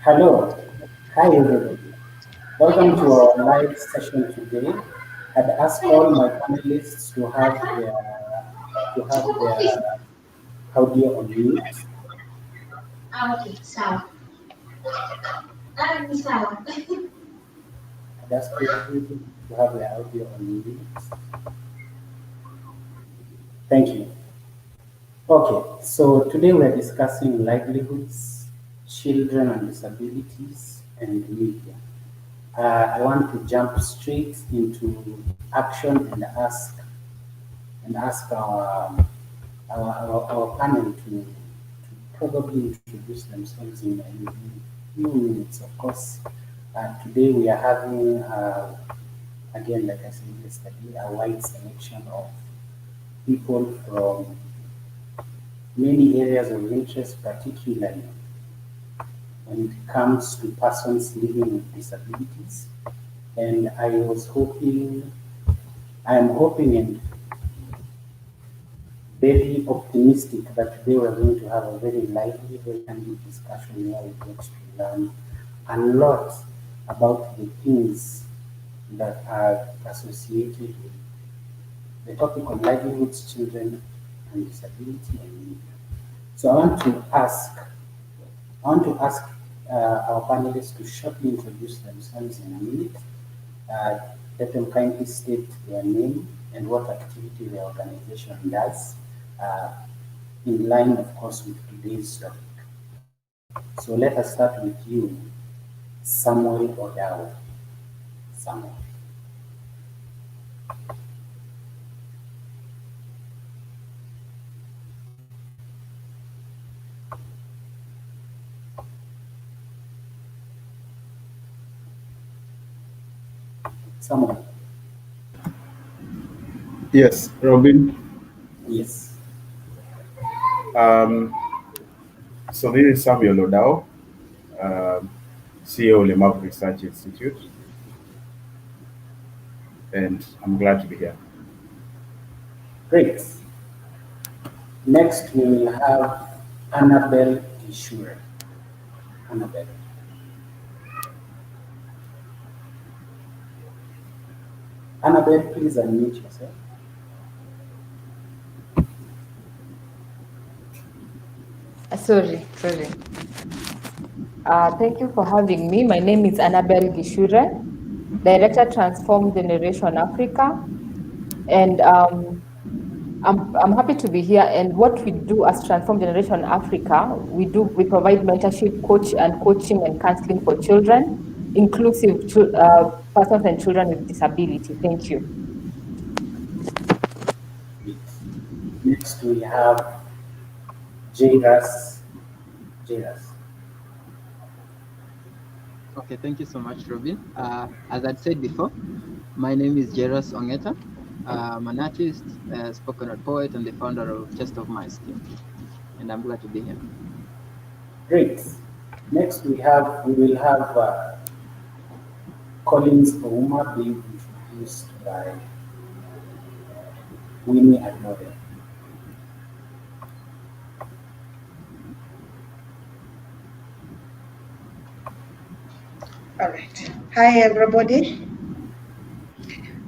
Hello. Hi, everybody. Welcome to our live session today. I'd asked all my panelists to have their audio on mute. I'd asked everybody to have their audio on mute. Thank you. Okay, so today we're discussing livelihoods, children and disabilities, and media. I want to jump straight into action and ask our panel to probably introduce themselves in few minutes. Of course, today we are having again, like I said yesterday, a wide selection of people from many areas of interest, particularly when it comes to persons living with disabilities. And I am hoping and very optimistic that today we're going to have a very lively, very candid discussion where we get to learn a lot about the things that are associated with the topic on livelihoods, children, and disability and media. So I want to ask our panelists to shortly introduce themselves in a minute. Uh, Let them kindly state their name and what activity their organization does, uh, in line, of course, with today's topic. So let us start with you, Samuel Odao. Samuel. Samuel. Yes, Robin. Yes. Um, so this is Samuel Odao, CEO Lemab Research Institute, and I'm glad to be here. Great. Next, we will have Annabelle Gishure. Annabelle. Annabelle, please unmute yourself. Sorry. Thank you for having me. My name is Annabelle Gishure, Director Transform Generation Africa, and I'm happy to be here. And what we do as Transform Generation Africa, we provide mentorship, coaching and counseling for children, inclusive persons and children with disability. Thank you. Next, we have Jairus. Jairus. Okay, thank you so much, Robin. As I'd said before, my name is Jairus Ongeta. I'm an artist, spoken word poet, and the founder of Chest of My Skin. And I'm glad to be here. Great. Next, we will have Collins Ouma being introduced by Winnie Adore. All right. Hi, everybody.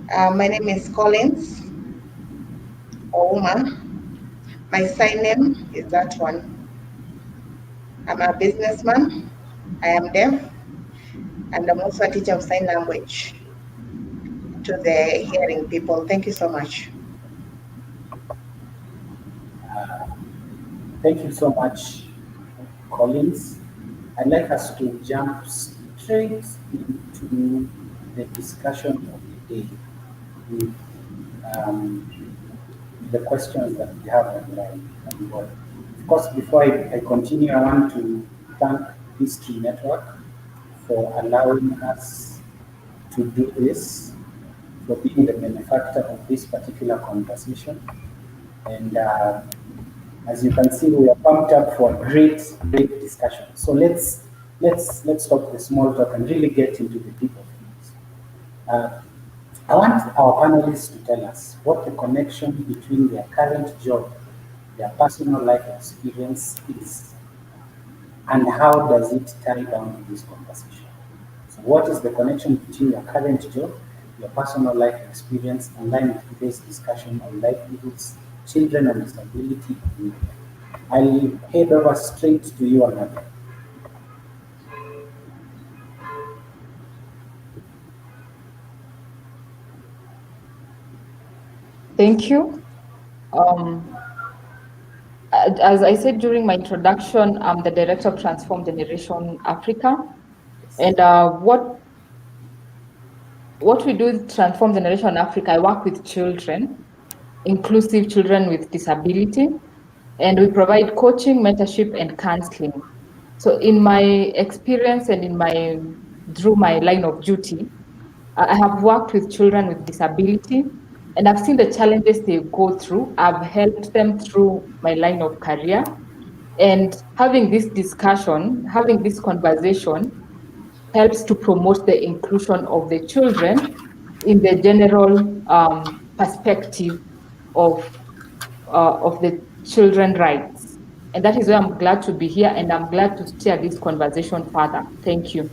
My name is Collins Ouma. My sign name is that one. I'm a businessman. I am deaf, and I'm also a teacher of sign language to the hearing people. Thank you so much. Thank you so much, Collins. I'd like us to jump straight into the discussion of the day with the questions that we have on board. Of course, before I continue, I want to thank History Network for allowing us to do this, for being the benefactor of this particular conversation. And as you can see, we are pumped up for a great discussion. So let's stop the small talk and really get into the deep of things. I want our panelists to tell us what the connection between their current job, their personal life experience is, and how does it tie down to this conversation. So what is the connection between your current job, your personal life experience, in line with today's discussion on livelihoods, children and disability? I'll head over straight to you, Another. Thank you. As I said during my introduction, I'm the director of Transform Generation Africa. And what we do with Transform Generation Africa, I work with children, inclusive children with disability, and we provide coaching, mentorship, and counseling. So in my experience and through my line of duty, I have worked with children with disability, and I've seen the challenges they go through. I've helped them through my line of career. And having this discussion, having this conversation helps to promote the inclusion of the children in the general perspective of the children rights. And that is why I'm glad to be here, and I'm glad to steer this conversation further. Thank you.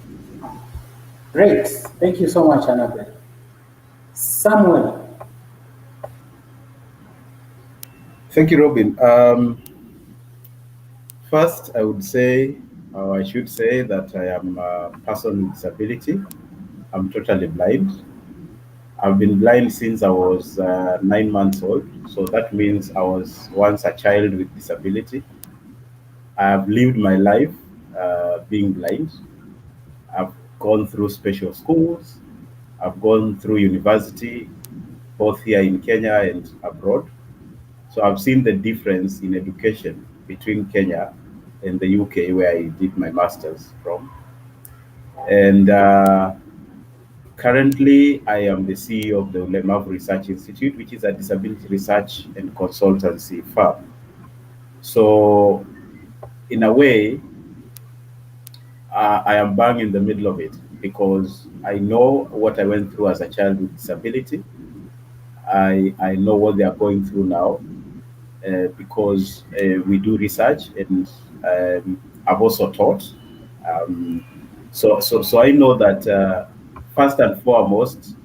Great. Thank you so much, Annabelle. Samuel. Thank you, Robin. First, I would say, or I should say, that I am a person with disability. I'm totally blind. I've been blind since I was 9 months old. So that means I was once a child with disability. I have lived my life being blind. I've gone through special schools. I've gone through university, both here in Kenya and abroad. So I've seen the difference in education between Kenya and the UK, where I did my master's from. And currently, I am the CEO of the Ulemavu Research Institute, which is a disability research and consultancy firm. So, in a way, I am bang in the middle of it because I know what I went through as a child with disability. I know what they are going through now because we do research, and I've also taught. So I know that first and foremost,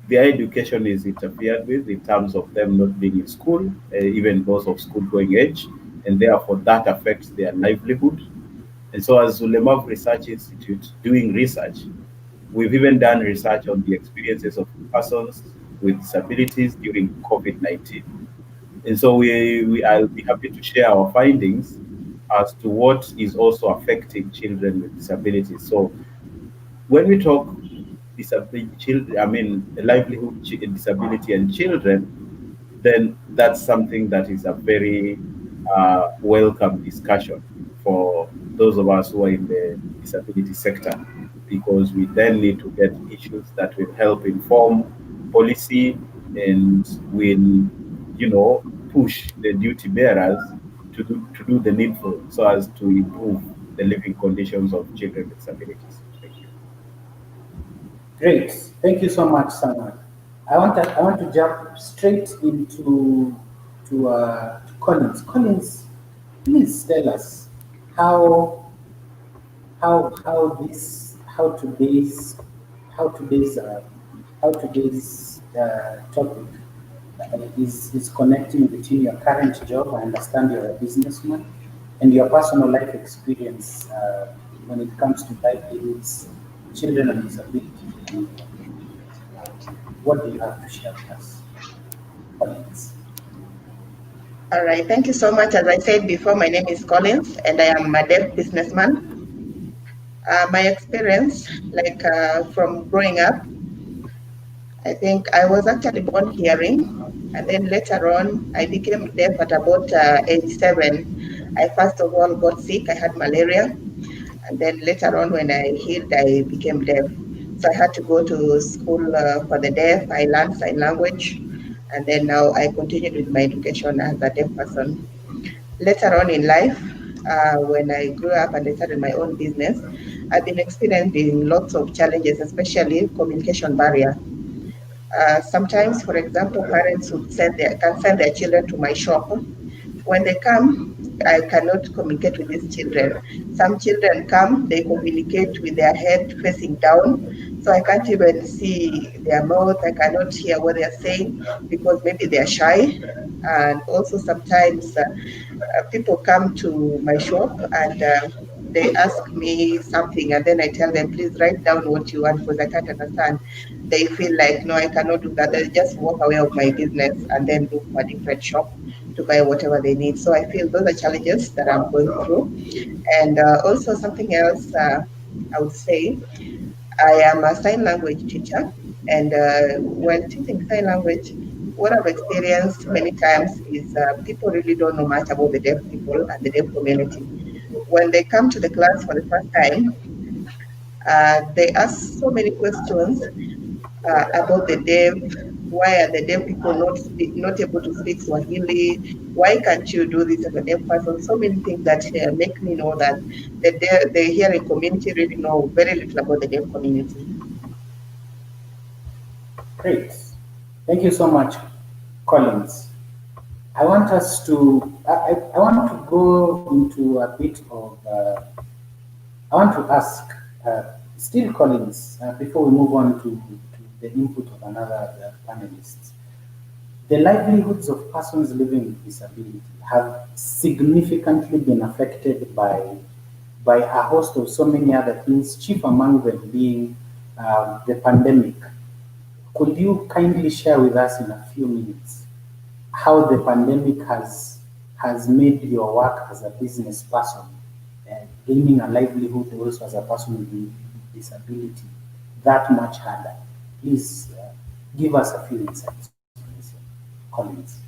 their education is interfered with in terms of them not being in school, even those of school-going age, and therefore that affects their livelihood. And so, as Ulemavu Research Institute doing research, we've even done research on the experiences of persons with disabilities during COVID-19. And so I'll be happy to share our findings as to what is also affecting children with disabilities. So when we talk disability children, I mean livelihood, disability and children, then that's something that is a very welcome discussion for those of us who are in the disability sector, because we then need to get issues that will help inform policy and will, push the duty bearers to do the needful so as to improve the living conditions of children with disabilities. Thank you. Great. Thank you so much, Samuel. I want to jump straight into to Collins. Collins, please tell us how today's topic is connecting between your current job. I understand you're a businessman, and your personal life experience when it comes to livelihoods, children and disability. What do you have to share with us? Collins. All right, thank you so much. As I said before, my name is Collins, and I am a deaf businessman. My experience, from growing up, I think I was actually born hearing, and then later on, I became deaf at about age 7. I first of all got sick. I had malaria, and then later on, when I healed, I became deaf. So I had to go to school for the deaf. I learned sign language, and then now I continued with my education as a deaf person. Later on in life, when I grew up and I started my own business, I've been experiencing lots of challenges, especially communication barrier. Sometimes, for example, parents would can send their children to my shop. When they come, I cannot communicate with these children. Some children come, they communicate with their head facing down, so I can't even see their mouth. I cannot hear what they're saying because maybe they're shy. And also sometimes people come to my shop and they ask me something, and then I tell them, please write down what you want because I can't understand. They feel like, no, I cannot do that. They just walk away of my business and then look for a different shop to buy whatever they need. So I feel those are challenges that I'm going through. And also something else I would say, I am a sign language teacher. And when teaching sign language, what I've experienced many times is people really don't know much about the deaf people and the deaf community. When they come to the class for the first time, they ask so many questions about the deaf. Why are the deaf people not able to speak Swahili? Why can't you do this as a deaf person? So many things that make me know that the hearing community really know very little about the deaf community. Great. Thank you so much, Collins. I want us to, I want to go into a bit of, I want to ask, still Collins, before we move on to the input of another panelist. The livelihoods of persons living with disability have significantly been affected by a host of so many other things, chief among them being the pandemic. Could you kindly share with us in a few minutes how the pandemic has made your work as a business person, gaining a livelihood also as a person with disability, that much harder? Please give us a few insights, Collins.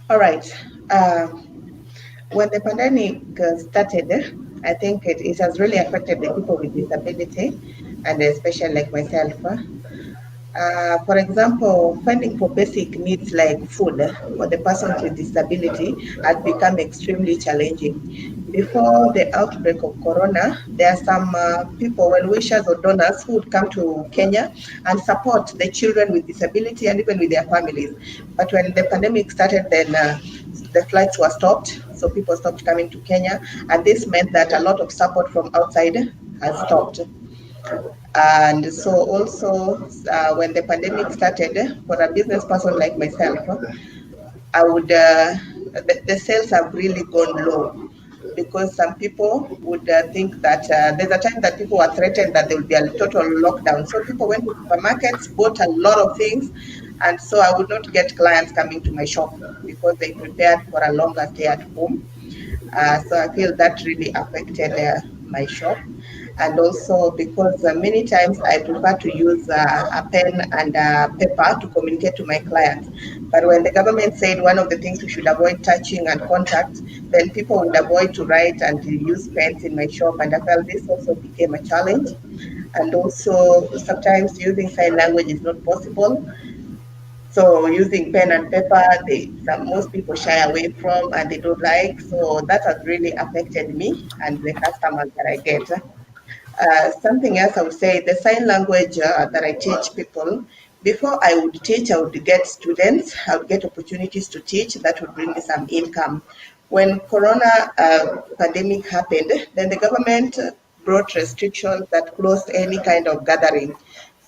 All right. When the pandemic started, I think it has really affected the people with disability, and especially like myself. For example, funding for basic needs like food for the persons with disability has become extremely challenging. Before the outbreak of corona, there are some people, well wishers or donors, who would come to Kenya and support the children with disability and even with their families. But when the pandemic started, then the flights were stopped, so people stopped coming to Kenya, and this meant that a lot of support from outside has stopped. And so also when the pandemic started, for a business person like myself, I would, the sales have really gone low because some people would think that there's a time that people were threatened that there will be a total lockdown. So people went to supermarkets, bought a lot of things, and so I would not get clients coming to my shop because they prepared for a longer stay at home. So I feel that really affected my shop. And also because many times I prefer to use a pen and paper to communicate to my clients. But when the government said one of the things we should avoid touching and contact, then people would avoid to write and to use pens in my shop. And I felt this also became a challenge. And also sometimes using sign language is not possible. So using pen and paper, most people shy away from and they don't like. So that has really affected me and the customers that I get. Something else I would say, the sign language that I teach people, before I would teach, I would get students, I would get opportunities to teach that would bring me some income. When Corona pandemic happened, then the government brought restrictions that closed any kind of gathering.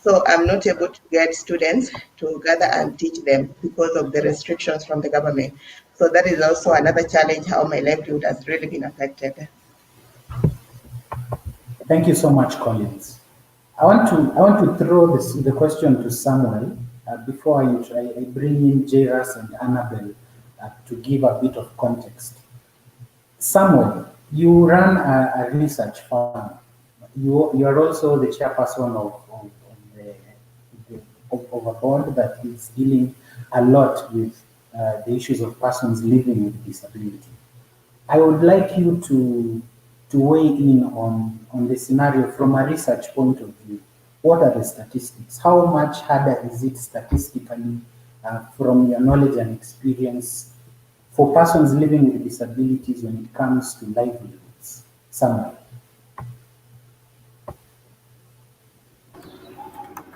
So I'm not able to get students to gather and teach them because of the restrictions from the government. So that is also another challenge, how my livelihood has really been affected. Thank you so much, Collins. I want to throw the question to Samuel before I bring in Jairus and Annabelle to give a bit of context. Samuel, you run a research firm. You are also the chairperson of a board that is dealing a lot with the issues of persons living with disability. I would like you to weigh in on the scenario from a research point of view. What are the statistics? How much harder is it statistically, from your knowledge and experience, for persons living with disabilities when it comes to livelihoods? Samuel.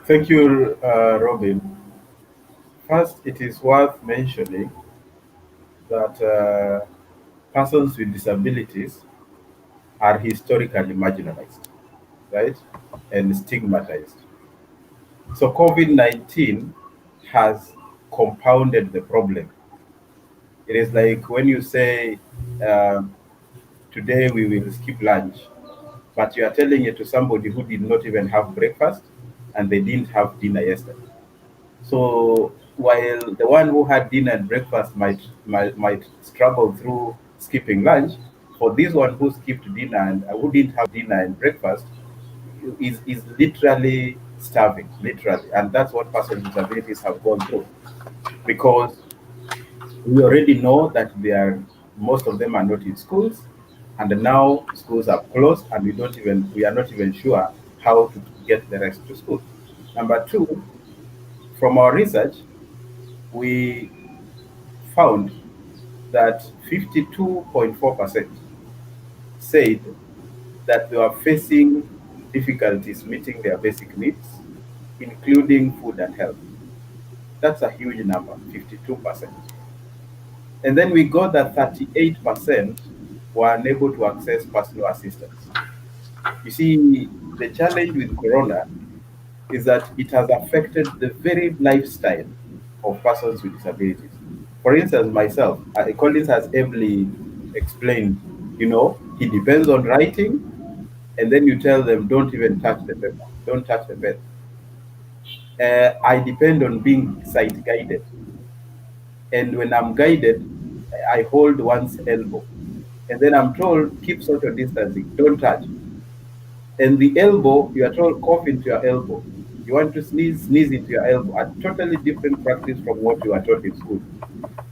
Thank you, Robin. First, it is worth mentioning that persons with disabilities are historically marginalized, right, and stigmatized. So COVID-19 has compounded the problem. It is like when you say, uh, today we will skip lunch, but you are telling it to somebody who did not even have breakfast and they didn't have dinner yesterday. So while the one who had dinner and breakfast might struggle through skipping lunch, for this one who skipped dinner and who didn't have dinner and breakfast is literally starving, literally, and that's what persons with disabilities have gone through because we already know that they are most of them are not in schools, and now schools are closed, and we are not even sure how to get the rest to school. Number two, from our research, we found that 52.4% said that they were facing difficulties meeting their basic needs, including food and health. That's a huge number, 52%. And then we got that 38% were unable to access personal assistance. You see, the challenge with Corona is that it has affected the very lifestyle of persons with disabilities. For instance, myself, Collins has ably explained, he depends on writing, and then you tell them, don't even touch the paper, don't touch the pen. I depend on being sight guided. And when I'm guided, I hold one's elbow. And then I'm told, keep social distancing, don't touch. And the elbow, you are told, cough into your elbow. You want to sneeze, sneeze into your elbow. A totally different practice from what you are taught in school.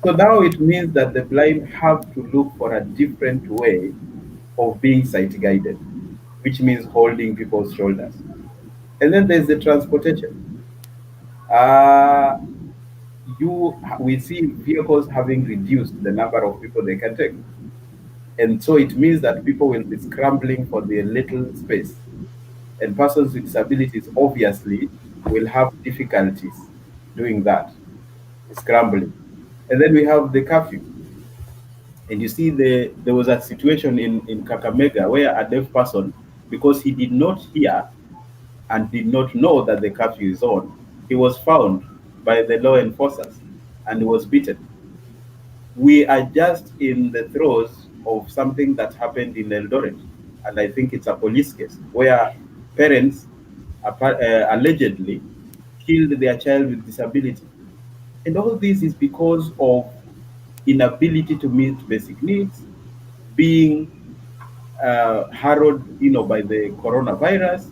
So now it means that the blind have to look for a different way of being sight guided, which means holding people's shoulders. And then there's the transportation. Uh, we see vehicles having reduced the number of people they can take. And so it means that people will be scrambling for the little space. And persons with disabilities obviously will have difficulties doing that, scrambling. And then we have the curfew. And you see, there was a situation in Kakamega where a deaf person, because he did not hear and did not know that the curfew is on, he was found by the law enforcers and he was beaten. We are just in the throes of something that happened in Eldoret, and I think it's a police case where parents allegedly killed their child with disability. And all this is because of inability to meet basic needs, being harrowed, by the coronavirus.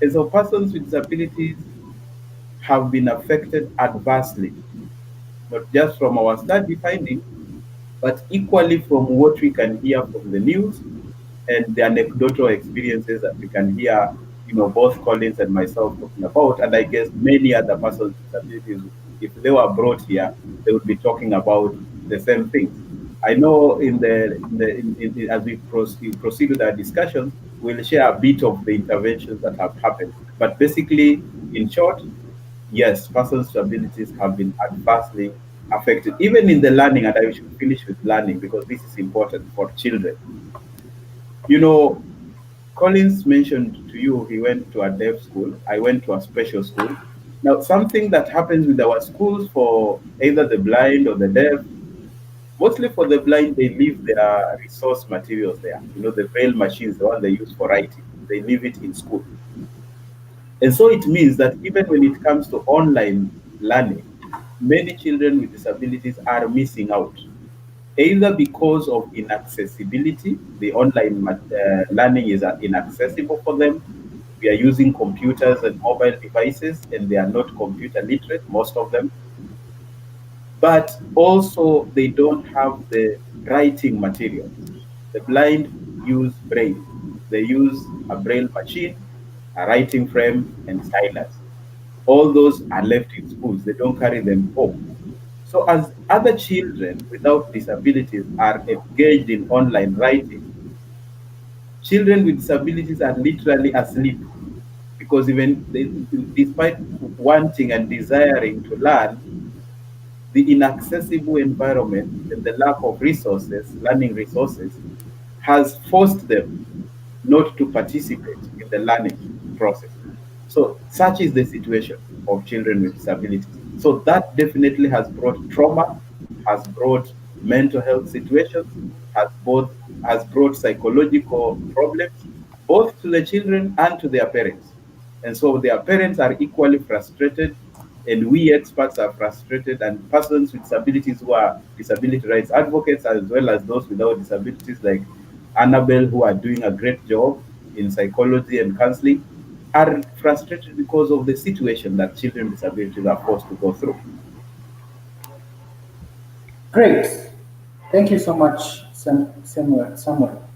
And so persons with disabilities have been affected adversely, not just from our study findings, but equally from what we can hear from the news and the anecdotal experiences that we can hear, both Collins and myself talking about, and I guess many other persons with disabilities, if they were brought here, they would be talking about the same things. I know as we proceed with our discussions, we'll share a bit of the interventions that have happened. But basically, in short, yes, persons with disabilities have been adversely affected, even in the learning, and I should finish with learning because this is important for children. You know, Collins mentioned to you he went to a deaf school. I went to a special school. Now, something that happens with our schools for either the blind or the deaf, mostly for the blind, they leave their resource materials there. The braille machines, the one they use for writing, they leave it in school. And so it means that even when it comes to online learning, many children with disabilities are missing out, either because of inaccessibility, the online learning is inaccessible for them. We are using computers and mobile devices, and they are not computer literate, most of them. But also, they don't have the writing materials. The blind use braille. They use a braille machine, a writing frame, and stylus. All those are left in schools. They don't carry them home. So as other children without disabilities are engaged in online writing, children with disabilities are literally asleep because even despite wanting and desiring to learn, the inaccessible environment and the lack of resources, learning resources, has forced them not to participate in the learning process. So, such is the situation of children with disabilities. So, that definitely has brought trauma, has brought mental health situations, has brought psychological problems, both to the children and to their parents. And so, their parents are equally frustrated, and we experts are frustrated, and persons with disabilities who are disability rights advocates, as well as those without disabilities, like Annabelle, who are doing a great job in psychology and counseling, are frustrated because of the situation that children with disabilities are forced to go through. Great. Thank you so much, Samuel.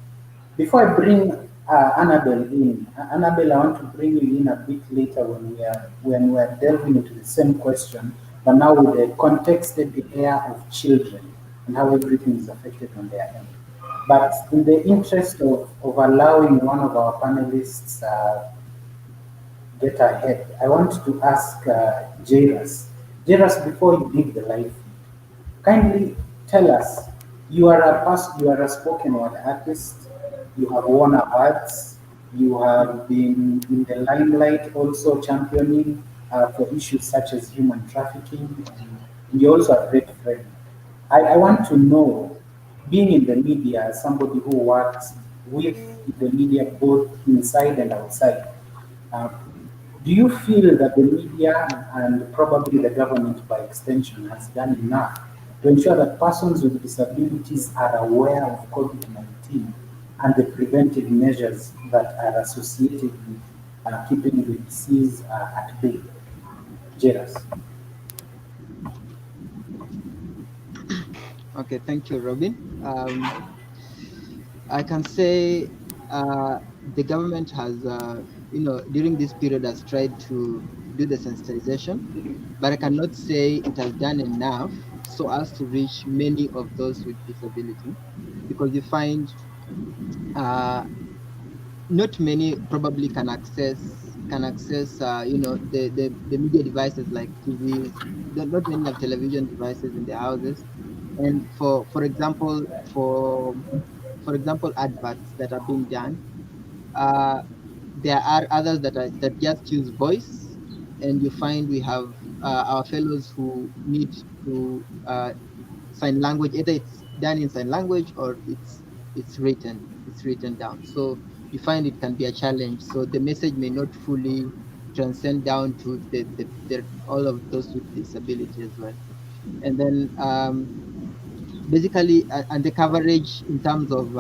Before I bring Annabelle in, Annabelle, I want to bring you in a bit later when we are delving into the same question, but now with the contexted area of children and how everything is affected on their end. But in the interest of allowing one of our panelists get ahead, I want to ask Jairus. Jairus, before you leave the live, kindly tell us, you are a spoken word artist, you have won awards, you have been in the limelight also championing for issues such as human trafficking, and you're also a great friend. I want to know, being in the media, as somebody who works with the media both inside and outside, uh, do you feel that the media and probably the government by extension has done enough to ensure that persons with disabilities are aware of COVID-19 and the preventive measures that are associated with keeping the disease at bay? Jairus. Okay, thank you, Robin. I can say the government has, during this period has tried to do the sensitization, but I cannot say it has done enough so as to reach many of those with disability, because you find uh, not many probably can access the media devices like TVs. Not many have television devices in their houses, and for example adverts that are being done, uh, there are others that just use voice, and you find we have our fellows who need to sign language. Either it's done in sign language or it's written down. So you find it can be a challenge. So the message may not fully transcend down to the all of those with disability as well. And then basically, and the coverage in terms of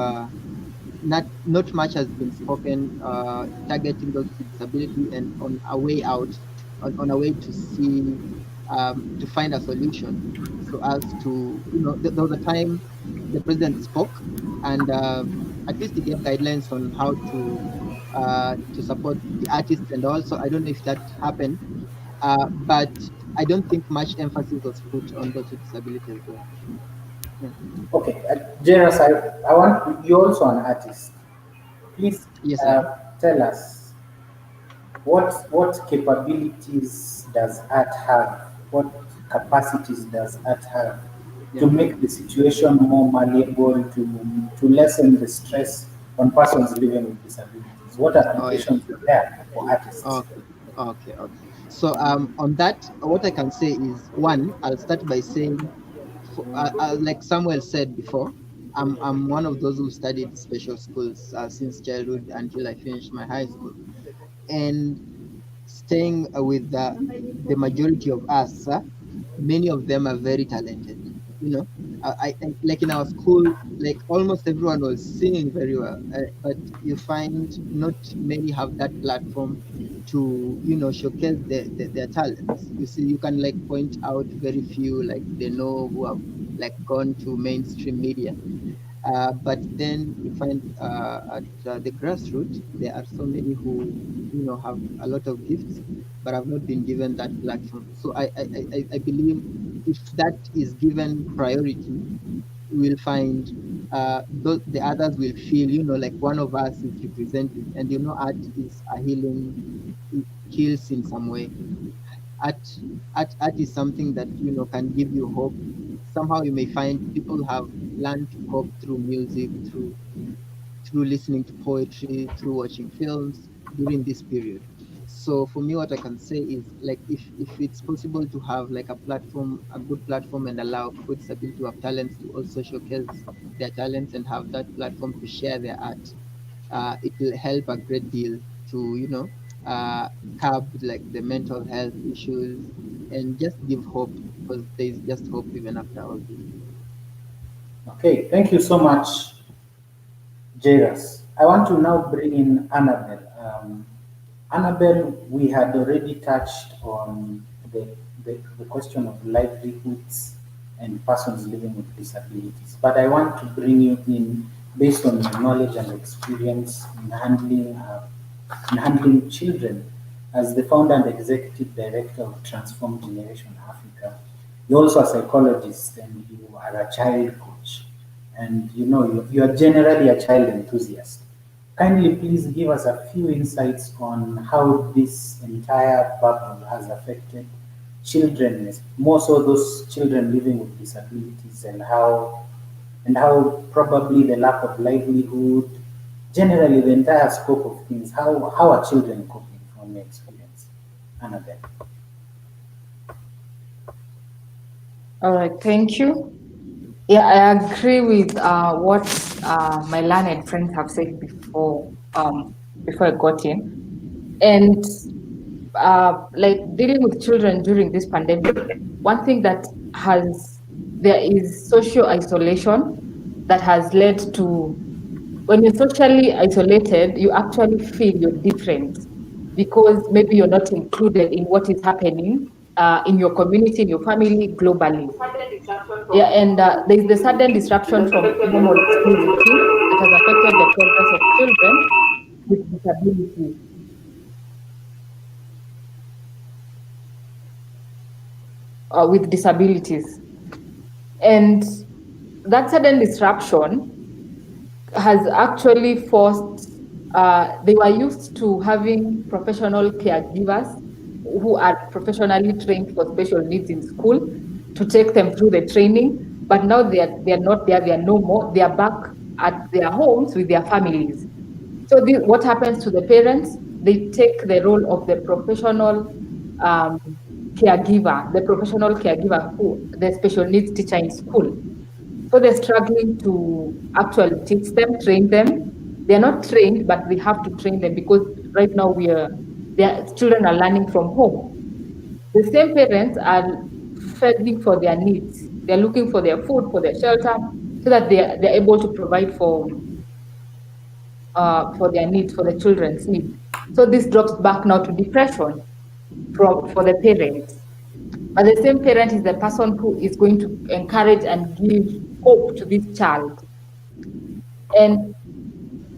not much has been spoken targeting those with disability, and on a way out, on a way to see to find a solution, so as to, there was a time the president spoke, and at least he gave guidelines on how to support the artists, and also I don't know if that happened, but I don't think much emphasis was put on those with disability as well. Yeah. Okay, Jairus, I want you're also an artist. Please Yes, I am. tell us what capabilities does art have? What capacities does art have Yeah. to make the situation more malleable, to lessen the stress on persons living with disabilities? What Oh, yeah. applications are there for artists? Okay, okay. So on that, what I can say is, one, I'll start by saying, like Samuel said before, I'm one of those who studied special schools since childhood until I finished my high school, and staying with the majority of us, many of them are very talented. You know, like in our school, like almost everyone was singing very well, but you find not many have that platform to, showcase their talents. You see, you can like point out very few, like they know, who have like gone to mainstream media, but then you find at the grassroots, there are so many who, have a lot of gifts, but have not been given that platform. So I believe if that is given priority, we'll find the others will feel, like one of us is represented. And art is a healing heals in some way. Art is something that can give you hope. Somehow you may find people have learned to cope through music, through listening to poetry, through watching films during this period. So for me, what I can say is, like, if it's possible to have like a platform, a good platform, and allow people with disability to have talents to also showcase their talents and have that platform to share their art, it will help a great deal to curb like the mental health issues and just give hope, because there's just hope even after all this. Okay, thank you so much, Jairus. I want to now bring in Annabelle. Annabelle, we had already touched on the question of livelihoods and persons living with disabilities, but I want to bring you in based on your knowledge and experience in handling children. As the founder and executive director of Transform Generation Africa, you're also a psychologist and you are a child coach. And you are generally a child enthusiast. Kindly please give us a few insights on how this entire bubble has affected children, more so those children living with disabilities, and how probably the lack of livelihood, generally the entire scope of things, how are children coping from your experience? Annabelle. All right, thank you. Yeah, I agree with what my learned friends have said before I got in. And like dealing with children during this pandemic, one thing there is social isolation that has led to, when you're socially isolated, you actually feel you're different because maybe you're not included in what is happening in your community, in your family, globally. Yeah, and there's the sudden disruption from normal school routine that has affected the progress of children with disabilities. And that sudden disruption has actually forced, they were used to having professional caregivers who are professionally trained for special needs in school to take them through the training, but now they're not there, they are no more, they are back at their homes with their families. So what happens to the parents? They take the role of the professional caregiver, the special needs teacher in school. So they're struggling to actually teach them, train them. They're not trained, but we have to train them because right now their children are learning from home. The same parents are fending for their needs. They're looking for their food, for their shelter, so that they're able to provide for their needs, for the children's needs. So this drops back now to depression for the parents. But the same parent is the person who is going to encourage and give hope to this child. And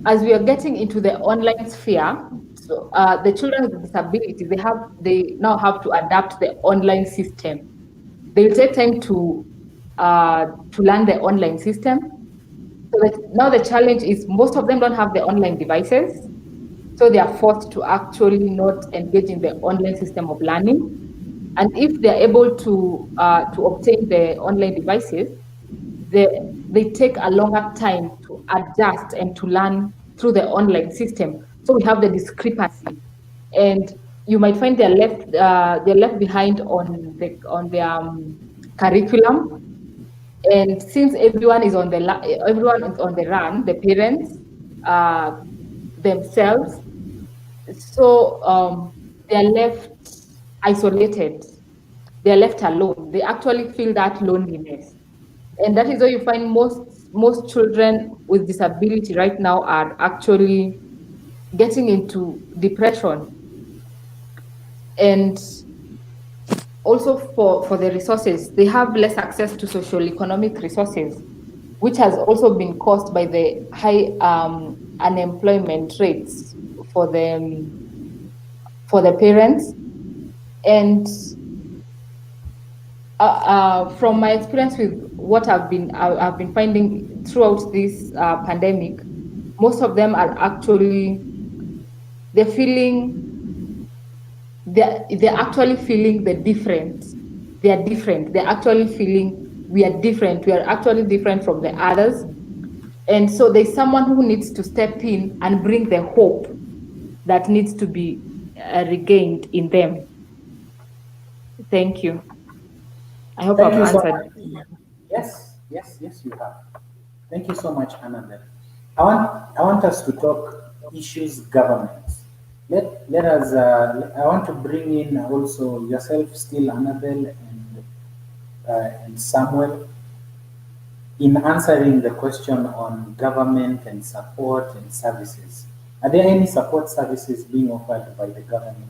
as we are getting into the online sphere, so the children with disabilities, they now have to adapt the online system. They will take time to learn the online system. So now the challenge is most of them don't have the online devices, so they are forced to actually not engage in the online system of learning. And if they're able to obtain the online devices, they take a longer time to adjust and to learn through the online system. So we have the discrepancy, and you might find they're left behind on their curriculum. And since everyone is on the run, the parents themselves, so they're left isolated. They're left alone. They actually feel that loneliness, and that is why you find most children with disability right now are actually getting into depression. And also for the resources, they have less access to social economic resources, which has also been caused by the high unemployment rates for the parents. And from my experience with what I've been finding throughout this pandemic, most of them are actually, they're feeling they're actually feeling the different. They are different. They're actually feeling we are different. We are actually different from the others. And so there's someone who needs to step in and bring the hope that needs to be regained in them. Thank you. I hope Thank I've you so answered. much. Yes, you have. Thank you so much, Annabelle. I want us to talk issues governance. I want to bring in also yourself, still Annabelle, and Samuel, in answering the question on government and support and services. Are there any support services being offered by the government?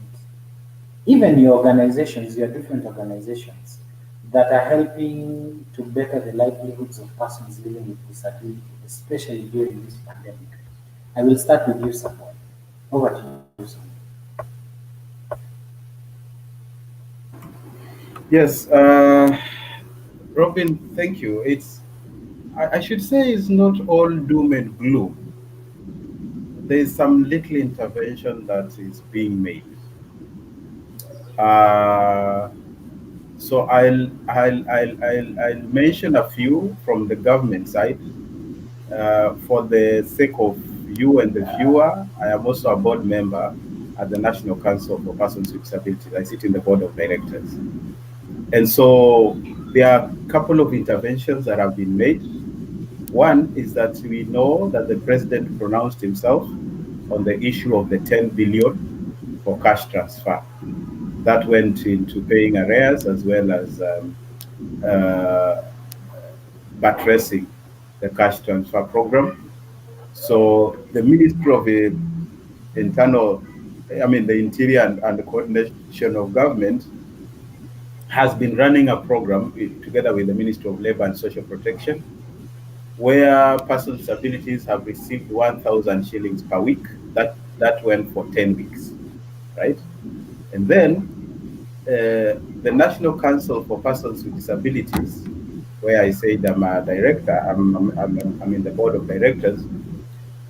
Even your organizations, your different organizations that are helping to better the livelihoods of persons living with disability, especially during this pandemic. I will start with you, Samuel. Over to you, Samuel. Yes, Robin, thank you. I should say it's not all doom and gloom. There is some little intervention that is being made. Uh, so I'll mention a few from the government side. For the sake of you and the viewer, I am also a board member at the National Council for Persons with Disabilities. I sit in the board of directors. And so there are a couple of interventions that have been made. One is that we know that the president pronounced himself on the issue of the 10 billion for cash transfer. That went into paying arrears as well as uh, buttressing the cash transfer program. So the Ministry of the Interior and the Coordination of Government has been running a program together with the Ministry of Labor and Social Protection, where persons with disabilities have received 1,000 shillings per week. That went for 10 weeks, right? And then the National Council for Persons with Disabilities, where I said I'm a director, I'm in the board of directors.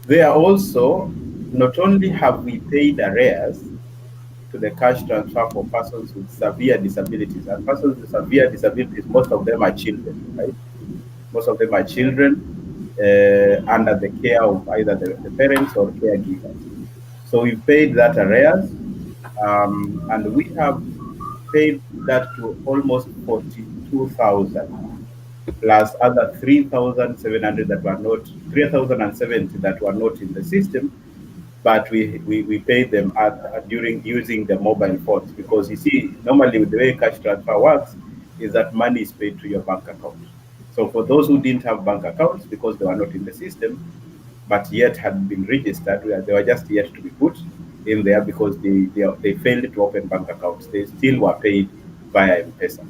They are also, not only have we paid arrears to the cash transfer for persons with severe disabilities, and persons with severe disabilities, most of them are children, right? Most of them are children under the care of either the parents or caregivers. So we paid that arrears, and we have paid that to almost 42,000 plus other 3,700 that were not 3,070 that were not in the system, but we paid them during using the mobile phones, because you see, normally the way cash transfer works is that money is paid to your bank account. So for those who didn't have bank accounts because they were not in the system, but yet had been registered, where they were just yet to be put in there because they failed to open bank accounts, they still were paid via M-Pesa.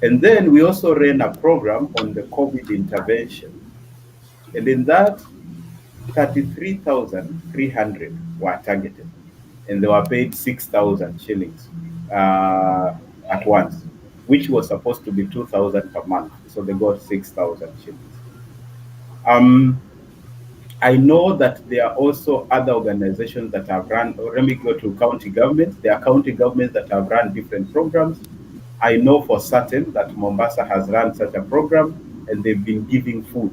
And then we also ran a program on the COVID intervention. And in that, 33,300 were targeted, and they were paid 6,000 shillings at once, which was supposed to be 2,000 per month. So they got 6,000 shillings. I know that there are also other organizations that have run, or let me go to county governments. There are county governments that have run different programs. I know for certain that Mombasa has run such a program, and they've been giving food,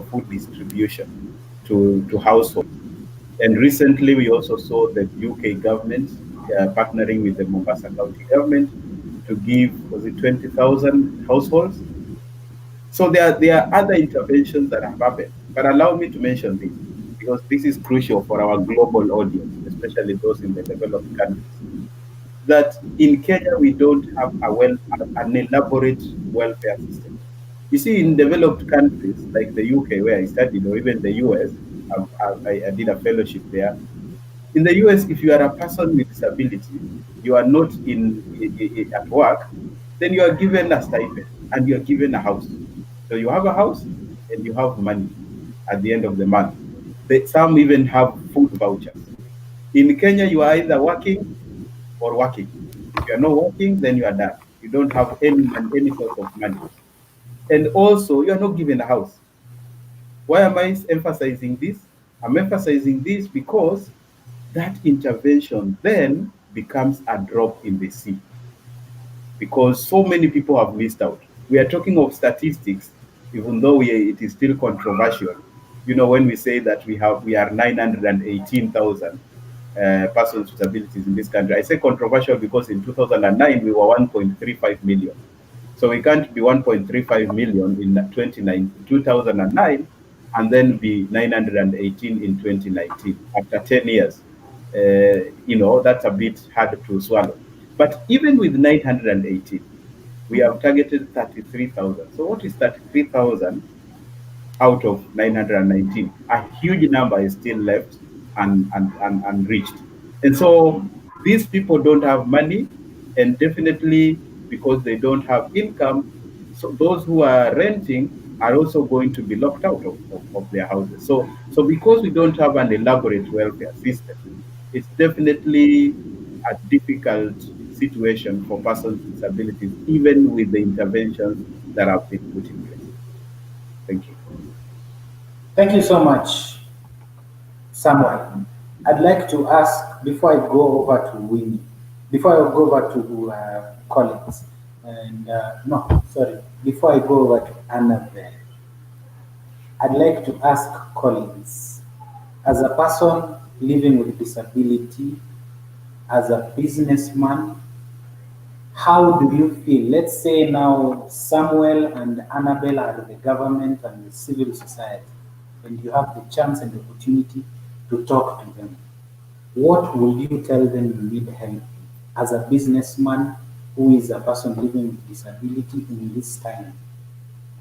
food distribution to households. And recently, we also saw the UK government partnering with the Mombasa County government to give, was it 20,000 households? So there are other interventions that have happened. But allow me to mention this, because this is crucial for our global audience, especially those in the developed countries, that in Kenya we don't have an elaborate welfare system. You see, in developed countries like the UK, where I studied, or even the US, I did a fellowship there. In the US, if you are a person with disability, you are not at work, then you are given a stipend and you are given a house. So you have a house and you have money at the end of the month. Some even have food vouchers. In Kenya, you are either working or working. If you are not working, then you are done. You don't have any sort of money. And also, you are not given a house. Why am I emphasizing this? I'm emphasizing this because that intervention then becomes a drop in the sea because so many people have missed out. We are talking of statistics, even though it is still controversial. You know, when we say that we are 918,000 persons with disabilities in this country, I say controversial because in 2009 we were 1.35 million. So we can't be 1.35 million in 2009 and then be 918 in 2019 after 10 years. That's a bit hard to swallow. But even with 918, we have targeted 33,000. So what is 33,000 out of 919? A huge number is still left and unreached. And so these people don't have money, and definitely because they don't have income, so those who are renting are also going to be locked out of their houses. So because we don't have an elaborate welfare system, it's definitely a difficult situation for persons with disabilities, even with the interventions that have been put in place. Thank you. Thank you so much, Samuel. I'd like to ask, before I go over to Winnie, before I go over to Collins, and no, sorry, before I go over to Annabelle, I'd like to ask Collins, as a person living with disability, as a businessman, how do you feel? Let's say now Samuel and Annabelle are the government and the civil society, and you have the chance and the opportunity to talk to them. What will you tell them you need help with? As a businessman who is a person living with disability in this time,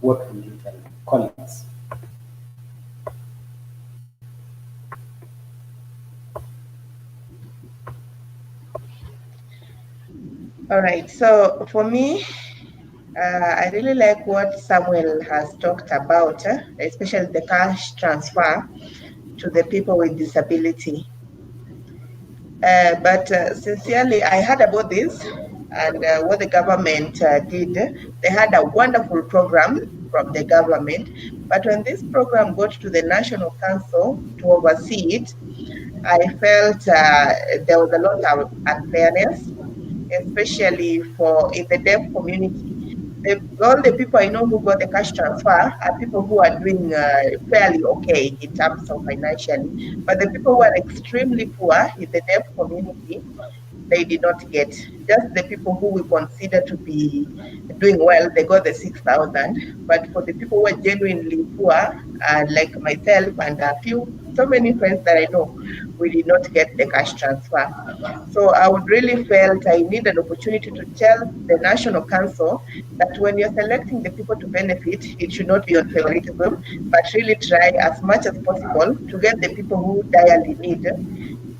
what will you tell them? Collins. All right. So for me, I really like what Samuel has talked about, especially the cash transfer to the people with disability. But sincerely, I heard about this and what the government did. They had a wonderful program from the government, but when this program got to the National Council to oversee it, I felt there was a lot of unfairness, especially for in the deaf community. All the people I know who got the cash transfer are people who are doing fairly okay in terms of financially, but the people who are extremely poor in the deaf community, they did not get. Just the people who we consider to be doing well, they got the 6,000. But for the people who are genuinely poor, like myself and so many friends that I know, we did not get the cash transfer. So I would really felt I need an opportunity to tell the National Council that when you're selecting the people to benefit, it should not be on favoritism, but really try as much as possible to get the people who direly need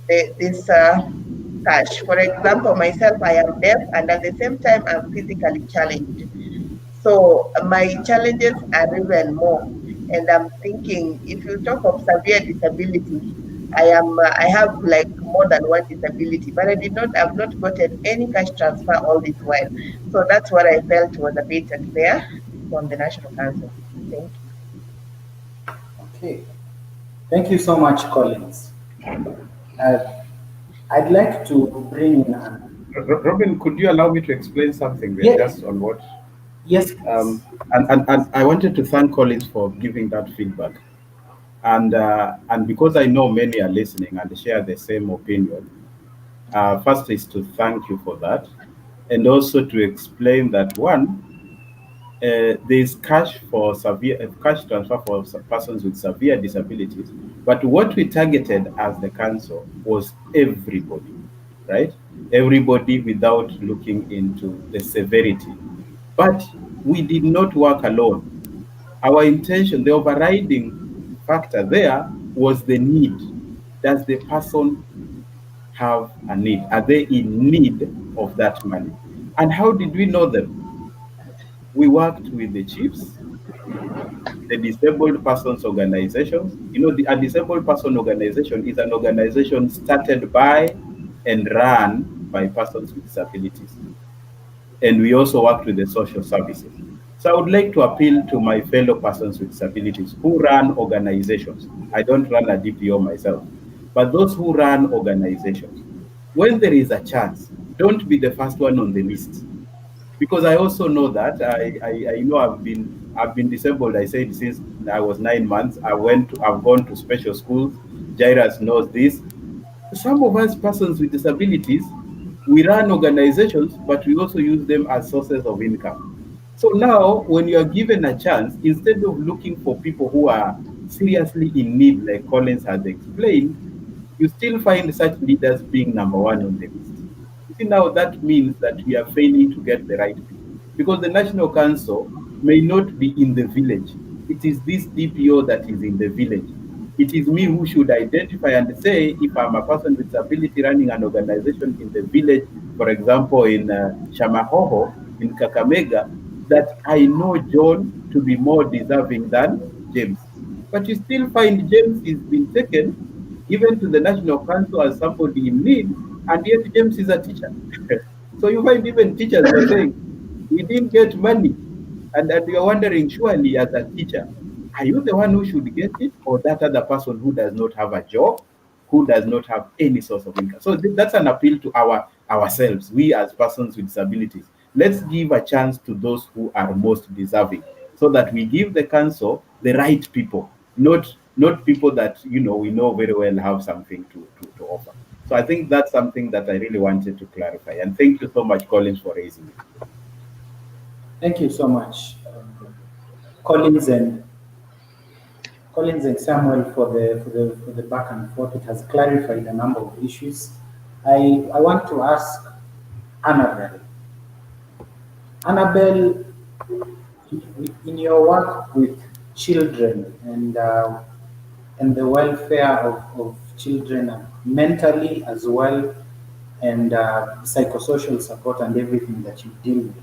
this cash. For example, myself, I am deaf, and at the same time, I'm physically challenged. So my challenges are even more. And I'm thinking, if you talk of severe disability, I have like more than one disability, but I've not gotten any cash transfer all this while. So that's what I felt was a bit unfair from the National Council. Thank you. Okay. Thank you so much, Collins. Uh, I'd like to bring in Robin, could you allow me to explain something there, yes. just on what? Yes, please. And I wanted to thank Collins for giving that feedback. And because I know many are listening and share the same opinion, first is to thank you for that, and also to explain that one, there is cash transfer for persons with severe disabilities, but what we targeted as the council was everybody, right? Everybody without looking into the severity. But we did not work alone. Our intention, the overriding factor there was the need. Does the person have a need? Are they in need of that money? And how did we know them? We worked with the chiefs, the disabled persons organizations. A disabled person organization is an organization started by and run by persons with disabilities. And we also worked with the social services. So I would like to appeal to my fellow persons with disabilities who run organizations. I don't run a DPO myself, but those who run organizations, when there is a chance, don't be the first one on the list, because I also know that I know I've been disabled. I said since I was 9 months. I've gone to special schools. Jairus knows this. Some of us persons with disabilities, we run organizations, but we also use them as sources of income. So now, when you are given a chance, instead of looking for people who are seriously in need, like Collins has explained, you still find such leaders being number one on the list. You see, now that means that we are failing to get the right people, because the National Council may not be in the village. It is this DPO that is in the village. It is me who should identify and say, if I'm a person with disability running an organization in the village, for example, in Shamahoho, in Kakamega, that I know John to be more deserving than James. But you still find James is been taken even to the National Council as somebody in need, and yet James is a teacher. So you find even teachers were saying, we didn't get money. And you're wondering, surely as a teacher, are you the one who should get it, or that other person who does not have a job, who does not have any source of income? So that's an appeal to ourselves, we as persons with disabilities. Let's give a chance to those who are most deserving, so that we give the council the right people, not people that we know very well have something to offer. So I think that's something that I really wanted to clarify. And thank you so much, Collins, for raising it. Thank you so much, Collins and Samuel, for the back and forth. It has clarified a number of issues. I want to ask Annabelle. Annabelle, in your work with children and the welfare of children mentally as well, and psychosocial support and everything that you deal with,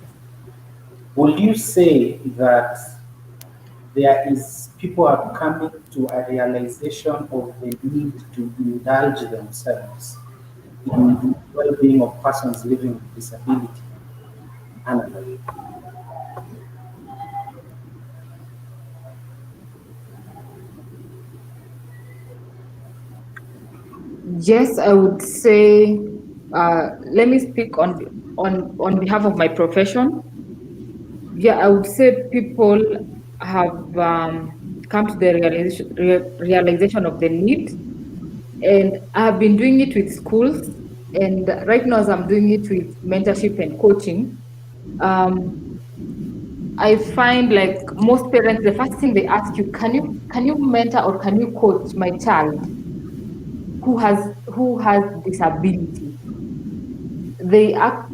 would you say that there is people are coming to a realization of the need to indulge themselves in the well-being of persons living with disability? Annabelle. Yes, I would say, let me speak on behalf of my profession. Yeah, I would say people have come to the realization of the need, and I have been doing it with schools, and right now as I'm doing it with mentorship and coaching, I find like most parents, the first thing they ask you, can you mentor or can you coach my child who has disability? They have,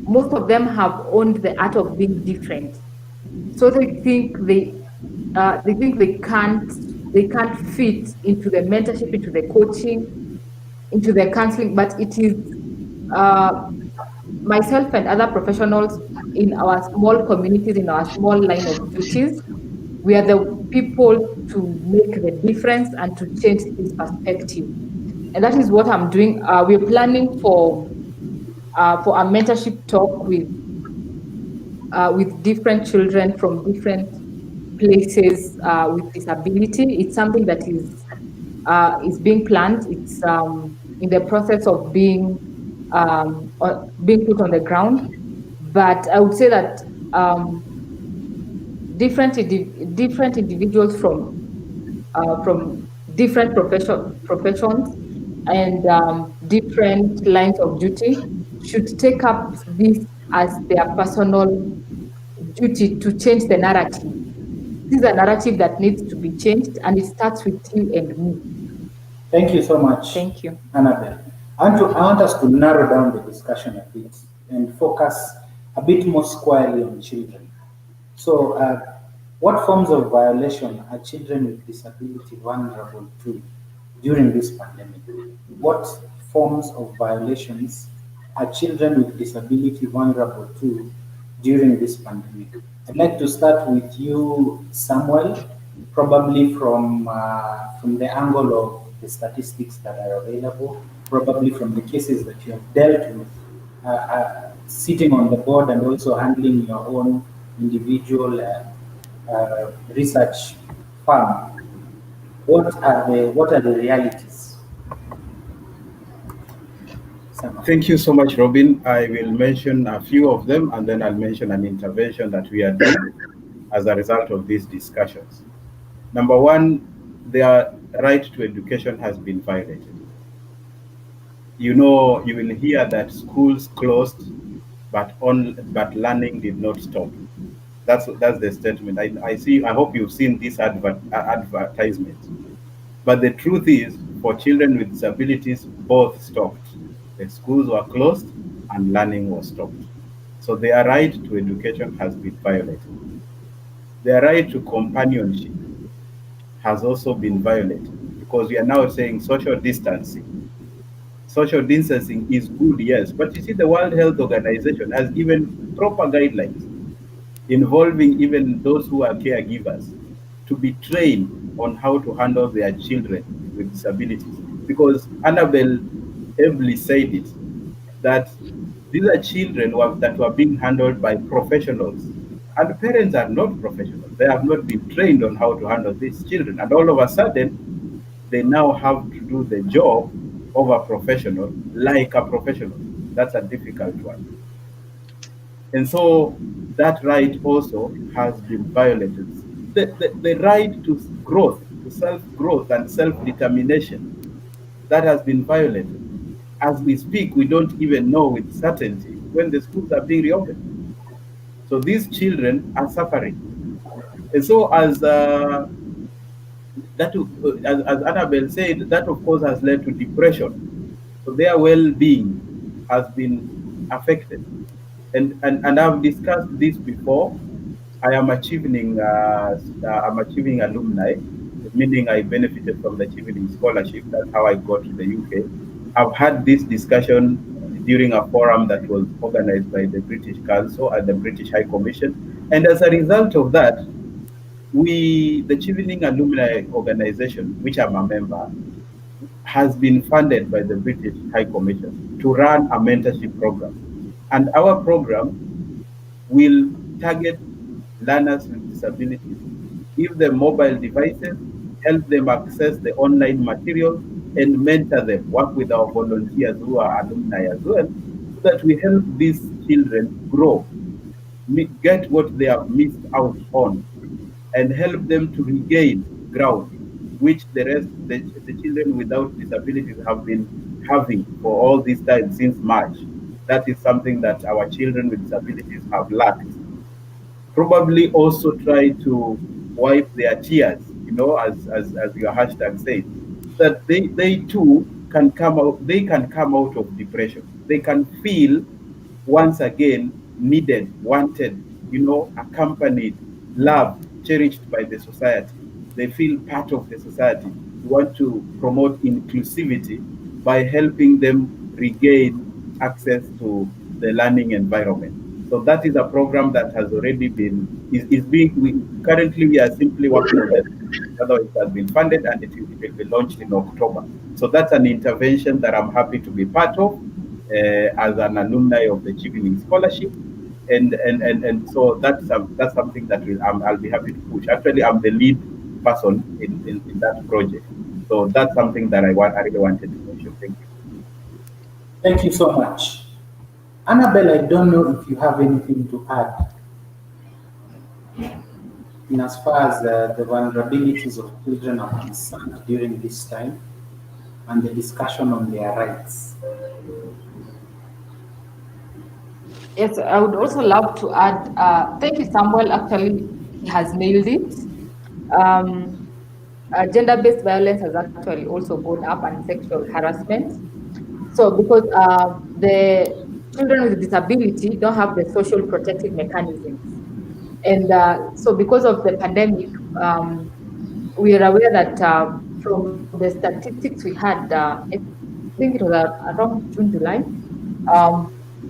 most of them have owned the art of being different. So they think they can't fit into the mentorship, into the coaching, into the counseling, but it is myself and other professionals in our small communities, in our small line of duties, we are the people to make the difference and to change this perspective. And that is what I'm doing. We're planning for a mentorship talk with different children from different places with disability. It's something that is being planned. It's in the process of being put on the ground. But I would say that different individuals from different professions and different lines of duty should take up this as their personal duty to change the narrative. This is a narrative that needs to be changed, and it starts with you and me. Thank you so much. Thank you, Annabelle. I want us to narrow down the discussion a bit and focus a bit more squarely on children. So, what forms of violation are children with disability vulnerable to during this pandemic? What forms of violations are children with disability vulnerable to during this pandemic? I'd like to start with you, Samuel, probably from the angle of the statistics that are available, probably from the cases that you have dealt with, sitting on the board and also handling your own individual research firm. What are the realities? Thank you so much, Robin. I will mention a few of them and then I'll mention an intervention that we are doing as a result of these discussions. Number one, their right to education has been violated. You know, you will hear that schools closed, but learning did not stop. That's the statement. I see. I hope you've seen this advertisement. But the truth is, for children with disabilities, both stopped. The schools were closed and learning was stopped. So their right to education has been violated. Their right to companionship has also been violated because we are now saying social distancing. Social distancing is good, yes, but you see, the World Health Organization has given proper guidelines involving even those who are caregivers to be trained on how to handle their children with disabilities. Because Annabelle ably said it, that these are children that were being handled by professionals. And parents are not professionals. They have not been trained on how to handle these children. And all of a sudden, they now have to do the job of a professional like a professional. That's a difficult one. And so that right also has been violated. The right to growth, to self growth and self determination, that has been violated. As we speak, we don't even know with certainty when the schools are being reopened. So these children are suffering. And so, as Annabelle said, that of course has led to depression. So their well-being has been affected. And I've discussed this before. I'm achieving alumni, meaning I benefited from the achieving scholarship. That's how I got to the UK. I've had this discussion during a forum that was organized by the British Council and the British High Commission. And as a result of that, the Chevening Alumni Organization, which I'm a member, has been funded by the British High Commission to run a mentorship program. And our program will target learners with disabilities, give them mobile devices, help them access the online materials, and mentor them, work with our volunteers who are alumni as well, so that we help these children grow, get what they have missed out on, and help them to regain ground, which the children without disabilities have been having for all this time since March. That is something that our children with disabilities have lacked. Probably also try to wipe their tears, as your hashtag says, that they too can come out of depression. They can feel once again needed, wanted, accompanied, loved, cherished by the society. They feel part of the society. We want to promote inclusivity by helping them regain access to the learning environment. So that is a program that has already been, currently we are simply working on it. Otherwise, it has been funded and it will be launched in October. So that's an intervention that I'm happy to be part of as an alumni of the Chevening Scholarship. And so that's something that I'll be happy to push. Actually, I'm the lead person in that project. So that's something that I really wanted to mention. Thank you. Thank you so much. Annabelle, I don't know if you have anything to add in as far as the vulnerabilities of children are concerned during this time and the discussion on their rights. Yes, I would also love to add, thank you, Samuel. Actually, he has nailed it. Gender-based violence has actually also gone up, and sexual harassment. So because the children with disability don't have the social protective mechanisms. And so because of the pandemic, we are aware that from the statistics we had, I think it was around June, July,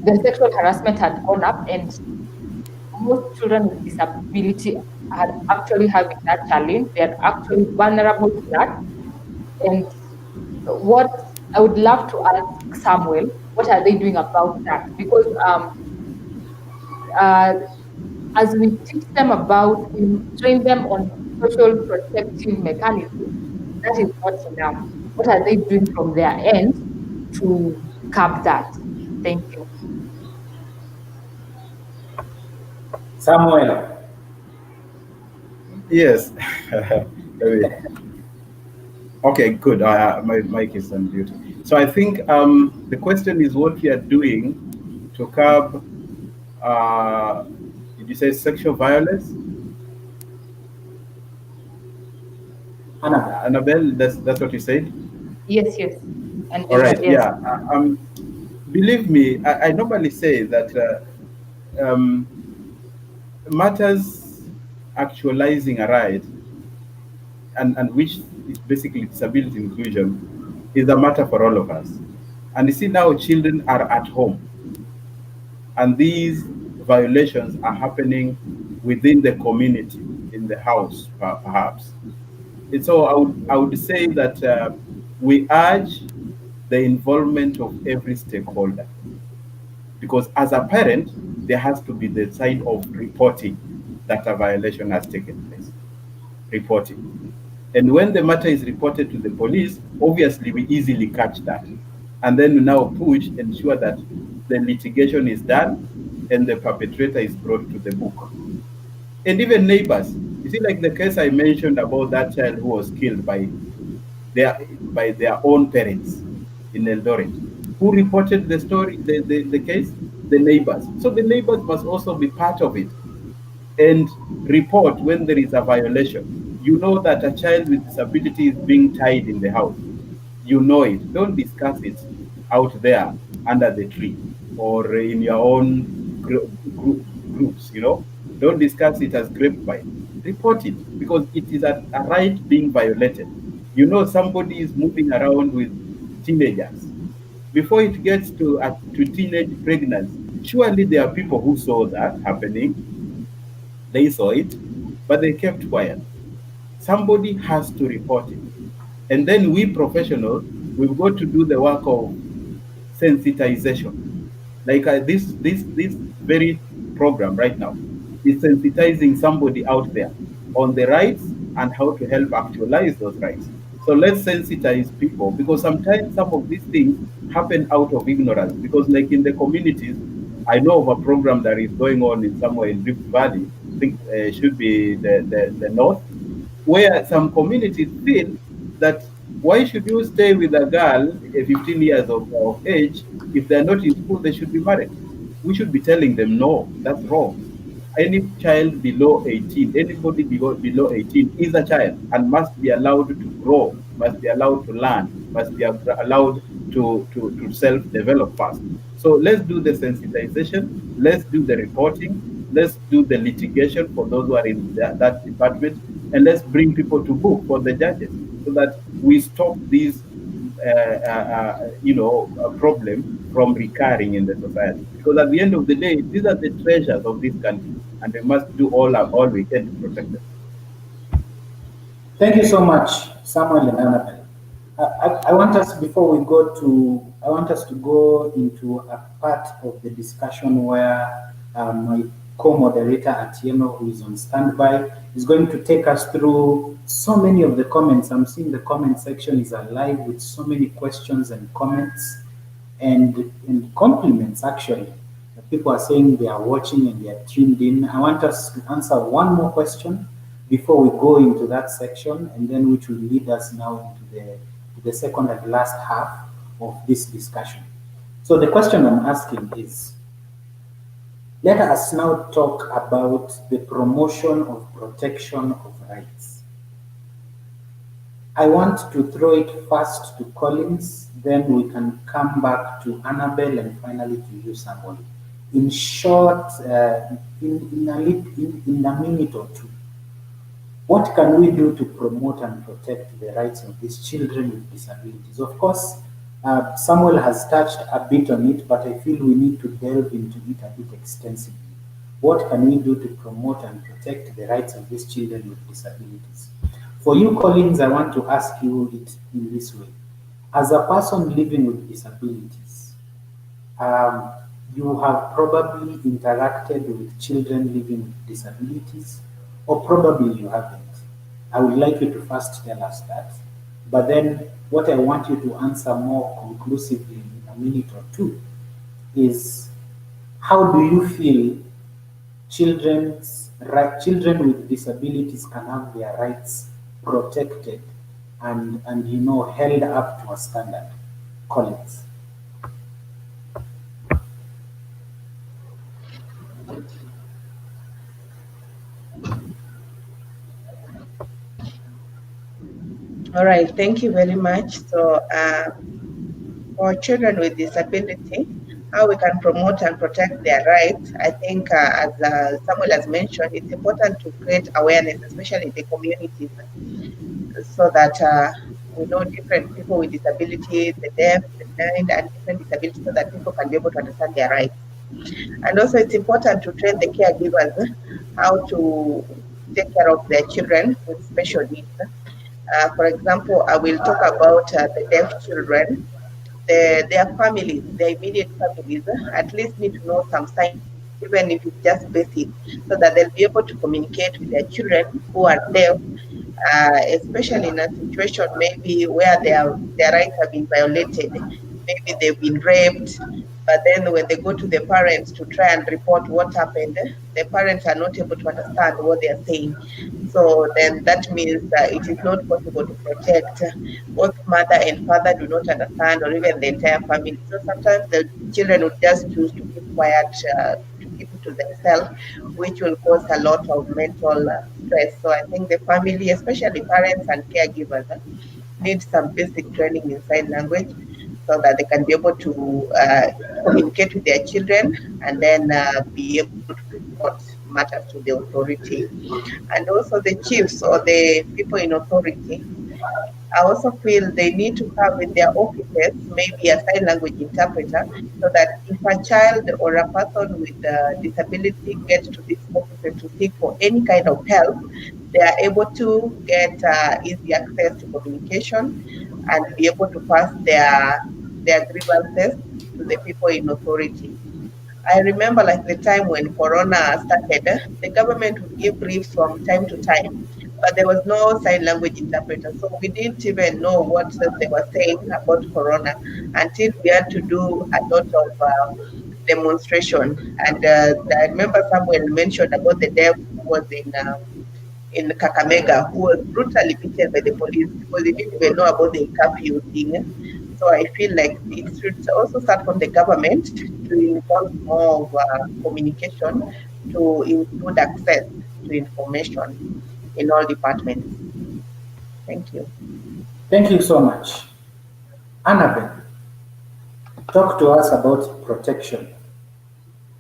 the sexual harassment had gone up, and most children with disability are actually having that challenge. They are actually vulnerable to that. And what I would love to ask Samuel, what are they doing about that? Because as we teach them about, train them on social protective mechanisms, that is not enough. What are they doing from their end to curb that. Thank you. Samuel. Yes. Maybe. Okay, good. My mic is unmuted. So I think the question is what we are doing to curb, uh, did you say sexual violence? Annabelle. Annabelle, that's what you said? Yes, yes. And All right, yes. yeah. Believe me, I normally say that matters actualizing a right, and which is basically disability inclusion, is a matter for all of us. And you see now children are at home, and these violations are happening within the community, in the house, perhaps. And so I would say that we urge the involvement of every stakeholder, because as a parent, there has to be the side of reporting that a violation has taken place. Reporting. And when the matter is reported to the police, obviously we easily catch that. And then we now push, ensure that the litigation is done and the perpetrator is brought to the book. And even neighbors. You see, like the case I mentioned about that child who was killed their by their own parents in Eldoret. Who reported the story, the case? The neighbors. So the neighbors must also be part of it and report when there is a violation. You know that a child with disability is being tied in the house. You know it. Don't discuss it out there under the tree or in your own groups, you know. Don't discuss it as grapevine. Report it because it is a right being violated. You know somebody is moving around with teenagers. Before it gets to teenage pregnancy, surely there are people who saw that happening. They saw it, but they kept quiet. Somebody has to report it. And then we professionals, we've got to do the work of sensitization. Like this very program right now is sensitizing somebody out there on the rights and how to help actualize those rights. So let's sensitize people, because sometimes some of these things happen out of ignorance. Because like in the communities, I know of a program that is going on in somewhere in Rift Valley. I think should be the north, where some communities feel that why should you stay with a girl 15 years of age? If they're not in school, they should be married. We should be telling them, no, that's wrong. Any child below 18, anybody below 18 is a child and must be allowed to grow, must be allowed to learn, must be allowed to self-develop first. So let's do the sensitization, let's do the reporting, let's do the litigation for those who are in that department, and let's bring people to book for the judges so that we stop these problem from recurring in the society. Because at the end of the day, these are the treasures of this country, and we must do all we can to protect them. Thank you so much, Samuel and Annabelle. I want us, before we go to, I want us to go into a part of the discussion where my co-moderator Atieno, who is on standby, is going to take us through so many of the comments. I'm seeing the comment section is alive with so many questions and comments and compliments, actually. People are saying they are watching and they are tuned in. I want us to answer one more question before we go into that section, and then which will lead us now into the second and last half of this discussion. So the question I'm asking is, let us now talk about the promotion of protection of rights. I want to throw it first to Collins, then we can come back to Annabelle, and finally to you, Samuel. In short, in a minute or two, what can we do to promote and protect the rights of these children with disabilities? Of course, Samuel has touched a bit on it, but I feel we need to delve into it a bit extensively. What can we do to promote and protect the rights of these children with disabilities? For you, Collins, I want to ask you it in this way. As a person living with disabilities, you have probably interacted with children living with disabilities, or probably you haven't. I would like you to first tell us that. But then what I want you to answer more conclusively in a minute or two is how do you feel children with disabilities can have their rights protected and held up to a standard? Collins. All right, thank you very much. So, for children with disability, how we can promote and protect their rights, I think, as Samuel has mentioned, it's important to create awareness, especially in the communities, so that we know different people with disabilities, the deaf, the blind, and different disabilities, so that people can be able to understand their rights. And also, it's important to train the caregivers how to take care of their children with special needs. For example, I will talk about the deaf children. Their families, their immediate families, at least need to know some sign, even if it's just basic, so that they'll be able to communicate with their children who are deaf, especially in a situation maybe where their rights have been violated. Maybe they've been raped, but then when they go to the parents to try and report what happened, the parents are not able to understand what they are saying. So then that means that it is not possible to protect. Both mother and father do not understand, or even the entire family. So sometimes the children would just choose to keep quiet, to keep it to themselves, which will cause a lot of mental stress. So I think the family, especially parents and caregivers, need some basic training in sign language so that they can be able to communicate with their children and then be able to report matters to the authority. And also the chiefs or the people in authority, I also feel they need to have in their offices maybe a sign language interpreter, so that if a child or a person with a disability gets to these offices to seek for any kind of help, they are able to get easy access to communication and be able to pass their grievances to the people in authority. I remember like the time when Corona started, the government would give briefs from time to time, but there was no sign language interpreter. So we didn't even know what they were saying about Corona until we had to do a lot of demonstration. And I remember Samuel mentioned about the deaf who was in Kakamega, who was brutally beaten by the police because they didn't even know about the curfew thing. So I feel like it should also start from the government to involve more of communication to include access to information in all departments. Thank you. Thank you so much. Annabelle, talk to us about protection.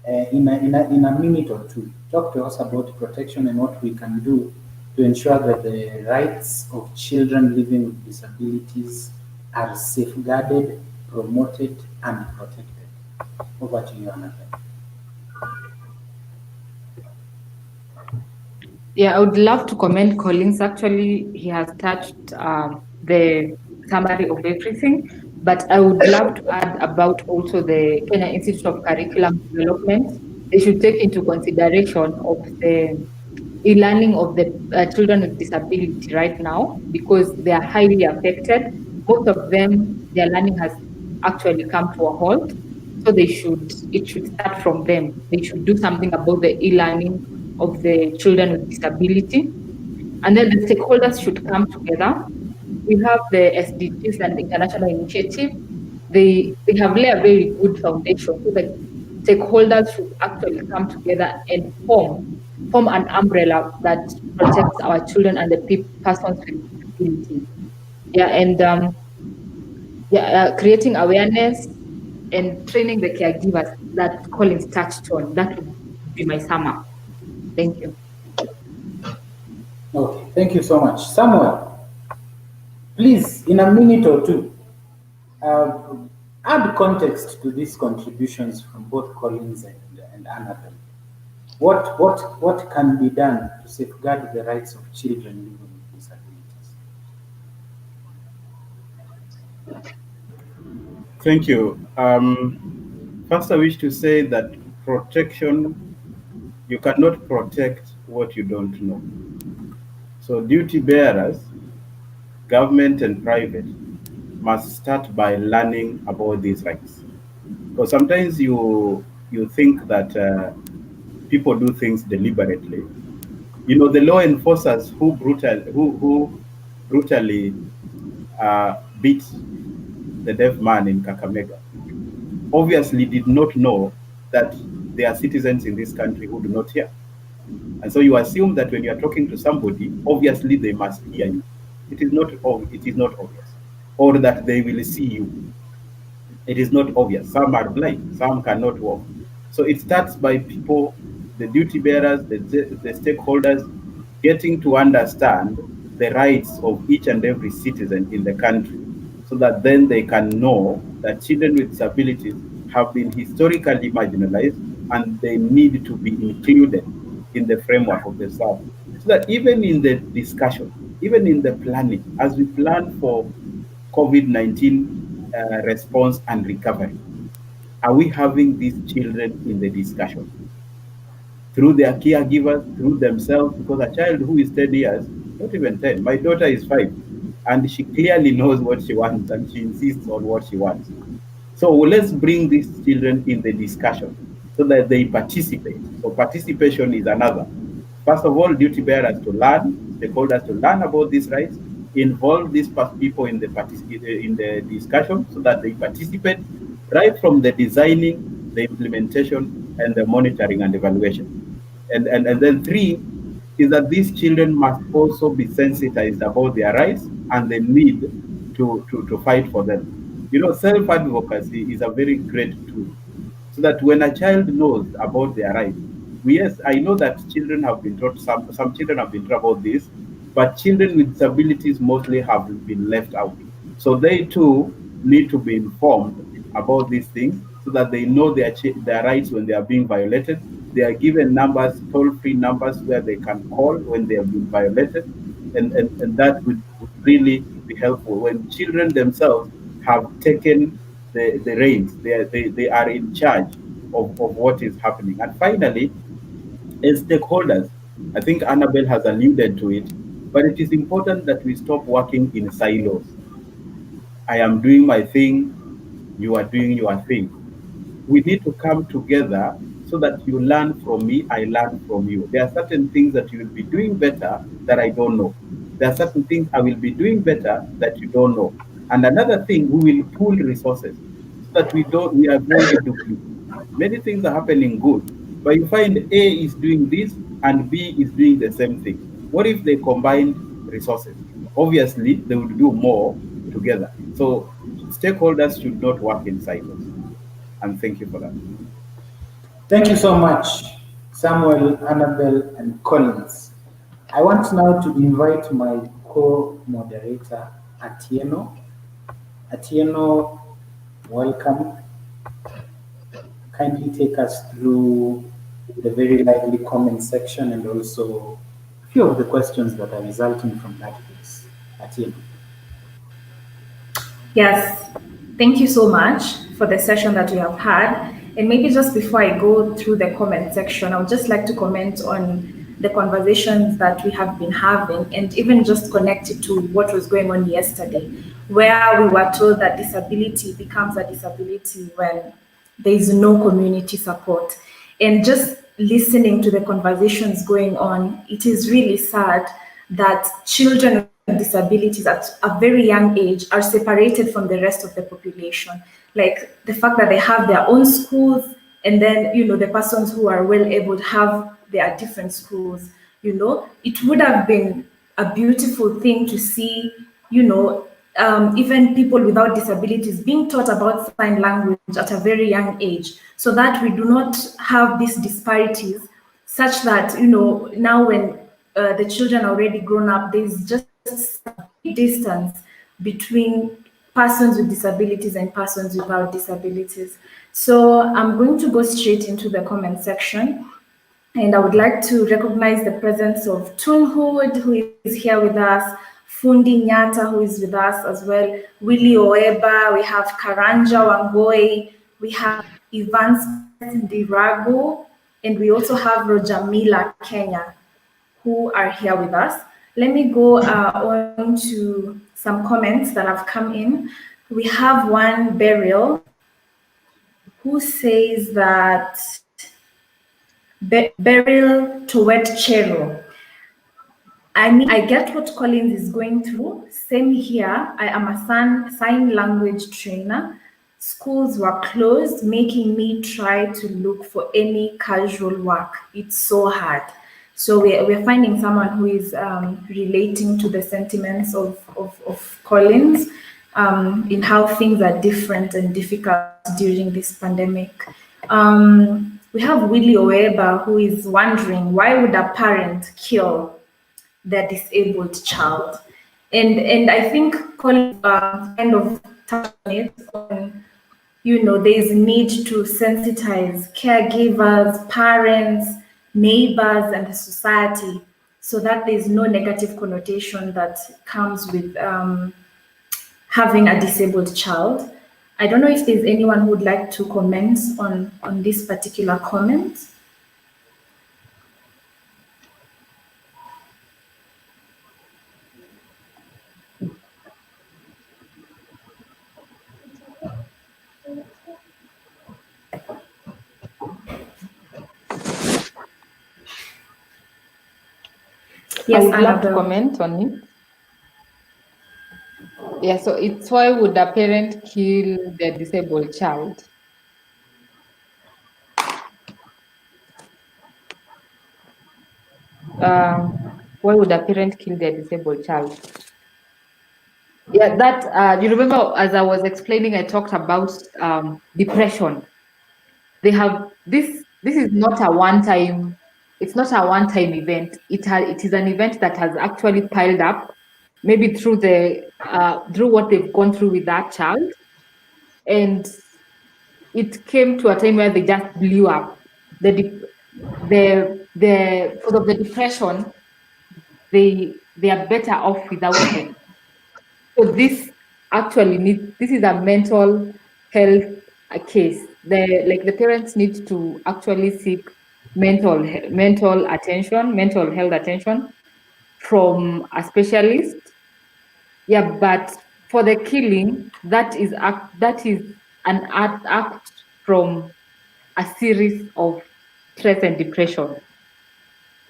In a minute or two, talk to us about protection and what we can do to ensure that the rights of children living with disabilities are safeguarded, promoted, and protected. Over to you, Annabelle. Yeah, I would love to commend Collins. Actually, he has touched the summary of everything, but I would love to add about also the Kenya Institute of Curriculum Development. They should take into consideration of the e-learning of the children with disability right now, because they are highly affected. Most of them, their learning has actually come to a halt. So it should start from them. They should do something about the e-learning of the children with disability. And then the stakeholders should come together. We have the SDGs and international initiative. They have laid a very good foundation, so the stakeholders should actually come together and form an umbrella that protects our children and the persons with disabilities. Yeah, and creating awareness and training the caregivers that Collins touched on. That would be my sum up. Thank you. Okay, thank you so much. Samuel, please, in a minute or two, uh, add context to these contributions from both Collins and Annabelle. What can be done to safeguard the rights of children living with disabilities? Thank you. First, I wish to say that protection, you cannot protect what you don't know. So duty bearers, government and private, must start by learning about these rights. Because sometimes you think that people do things deliberately. You know, the law enforcers who brutally beat the deaf man in Kakamega obviously did not know that there are citizens in this country who do not hear. And so you assume that when you are talking to somebody, obviously they must hear you. It is not obvious, or that they will see you. It is not obvious. Some are blind, some cannot walk. So it starts by people, the duty bearers, the stakeholders, getting to understand the rights of each and every citizen in the country, so that then they can know that children with disabilities have been historically marginalized and they need to be included in the framework of the South. So that even in the discussion, even in the planning, as we plan for COVID-19 response and recovery, are we having these children in the discussion through their caregivers, through themselves? Because a child who is 10 years, not even 10, my daughter is 5, and she clearly knows what she wants and she insists on what she wants. So let's bring these children in the discussion so that they participate. So participation is another. First of all, duty bearers to learn, stakeholders to learn about these rights, involve these people in the discussion so that they participate right from the designing, the implementation, and the monitoring and evaluation. And then three is that these children must also be sensitized about their rights and the need to fight for them. You know, self-advocacy is a very great tool, so that when a child knows about their rights, yes, I know that children have been taught, some children have been taught about this, but children with disabilities mostly have been left out. So they too need to be informed about these things so that they know their rights when they are being violated. They are given numbers, toll-free numbers where they can call when they have been violated, and that would really be helpful when children themselves have taken the reins. They are in charge of what is happening. And finally, as stakeholders, I think Annabelle has alluded to it, but it is important that we stop working in silos. I am doing my thing, you are doing your thing. We need to come together so that you learn from me, I learn from you. There are certain things that you will be doing better that I don't know. There are certain things I will be doing better that you don't know. And another thing, we will pool resources so that we avoid duplicate. Many things are happening good, but you find A is doing this and B is doing the same thing. What if they combined resources? Obviously, they would do more together. So stakeholders should not work in silos. And thank you for that. Thank you so much, Samuel, Annabelle, and Collins. I want now to invite my co-moderator, Atieno. Atieno, welcome. Kindly take us through the very lively comment section and also a few of the questions that are resulting from that piece. Atieno. Yes, thank you so much for the session that we have had. And maybe just before I go through the comment section, I would just like to comment on the conversations that we have been having and even just connect it to what was going on yesterday, where we were told that disability becomes a disability when there is no community support. And just listening to the conversations going on, it is really sad that children with disabilities at a very young age are separated from the rest of the population. Like the fact that they have their own schools, and then, the persons who are well able to have their different schools, it would have been a beautiful thing to see, even people without disabilities being taught about sign language at a very young age, so that we do not have these disparities, such that, now when the children are already grown up, there's just a big distance between persons with disabilities and persons without disabilities. So I'm going to go straight into the comment section. And I would like to recognize the presence of Tunhood, who is here with us, Fundi Nyata, who is with us as well, Willie Oeba, we have Karanja Wangoi, we have Evans Ndirago, and we also have Rojamila Kenya, who are here with us. Let me go on to some comments that have come in. We have one Burial, who says that Beryl Chero. I mean, I get what Collins is going through. Same here. I am a sign language trainer. Schools were closed, making me try to look for any casual work. It's so hard. So we're finding someone who is relating to the sentiments of Collins in how things are different and difficult during this pandemic. We have Willie Oeba, who is wondering, why would a parent kill their disabled child? And I think Colin kind of touched on it, on, there's a need to sensitize caregivers, parents, neighbors, and the society, so that there's no negative connotation that comes with having a disabled child. I don't know if there's anyone who would like to comment on this particular comment. Yes, I would love to comment on it. Yeah, so it's why would a parent kill their disabled child? Why would a parent kill their disabled child? Yeah, that you remember as I was explaining, I talked about depression. They have this. This is not a one-time. It's not a one-time event. It is an event that has actually piled up, maybe through what they've gone through with that child, and it came to a time where they just blew up. Because of the depression, they are better off without them. So this is a mental health case. The parents need to actually seek mental health attention from a specialist. Yeah, but for the killing, that is an act from a series of stress and depression,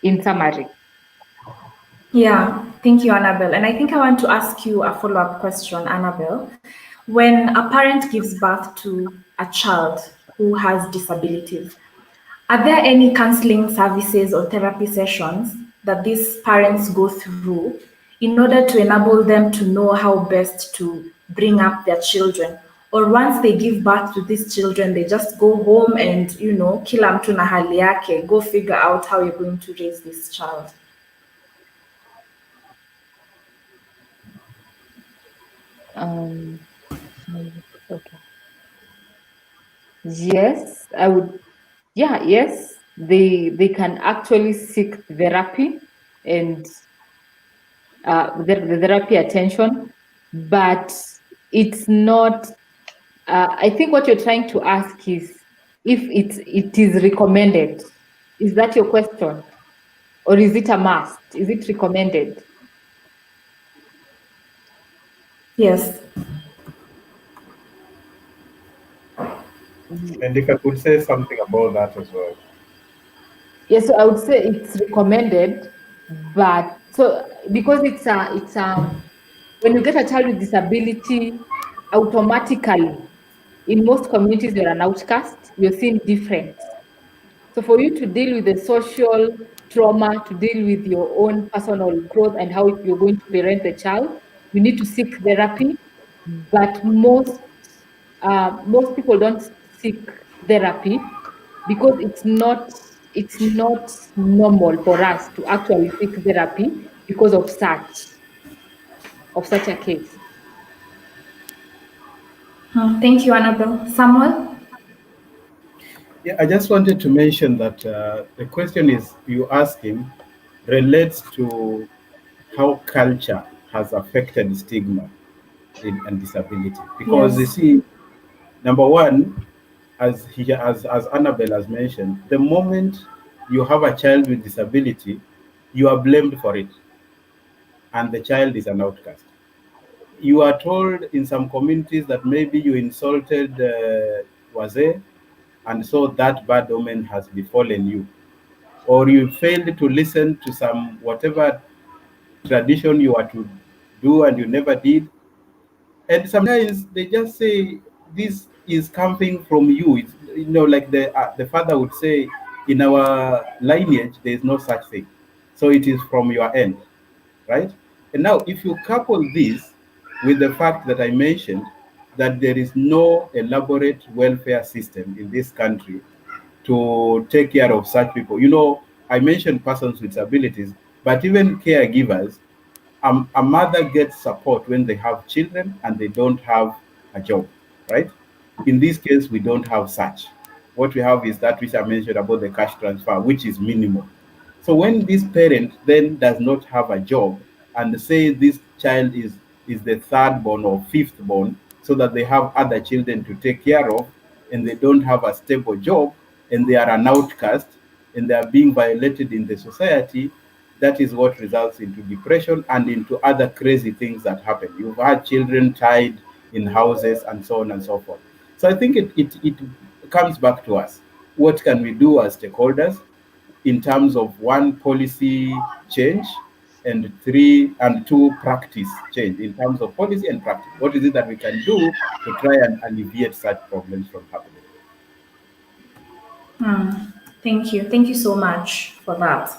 in summary. Yeah, thank you, Annabelle. And I think I want to ask you a follow-up question, Annabelle. When a parent gives birth to a child who has disabilities, are there any counseling services or therapy sessions that these parents go through in order to enable them to know how best to bring up their children? Or once they give birth to these children, they just go home and, kila mtu na hali yake, go figure out how you're going to raise this child? Okay. Yes, I would. Yeah, yes, they can actually seek therapy and the therapy attention, but it's not. I think what you're trying to ask is if it is recommended. Is that your question, or is it a must? Is it recommended? Yes. And if I could say something about that as well. Yes, so I would say it's recommended, but because it's when you get a child with disability, automatically in most communities you're an outcast, you're seen different. So for you to deal with the social trauma, to deal with your own personal growth and how you're going to parent the child, you need to seek therapy. But most people don't seek therapy because it's not normal for us to actually seek therapy because of such a case. Thank you, Annabelle. Samuel? Yeah, I just wanted to mention that the question you asking relates to how culture has affected stigma and disability. Because Yes. you see, number one, as Annabelle has mentioned, the moment you have a child with disability, you are blamed for it, and the child is an outcast. You are told in some communities that maybe you insulted Waze, and so that bad omen has befallen you, or you failed to listen to some whatever tradition you are to do and you never did. And sometimes they just say this is coming from you. It's, like the father would say, in our lineage there is no such thing, so it is from your end, right? And now if you couple this with the fact that I mentioned, that there is no elaborate welfare system in this country to take care of such people. I mentioned persons with abilities, but even caregivers, a mother gets support when they have children and they don't have a job, right? In this case, we don't have such. What we have is that which I mentioned about the cash transfer, which is minimal. So when this parent then does not have a job and say this child is the third born or fifth born, so that they have other children to take care of, and they don't have a stable job, and they are an outcast, and they are being violated in the society, that is what results into depression and into other crazy things that happen. You've had children tied in houses and so on and so forth. So I think it comes back to us. What can we do as stakeholders in terms of one, policy change, and two, practice change in terms of policy and practice? What is it that we can do to try and alleviate such problems from happening? Thank you. Thank you so much for that.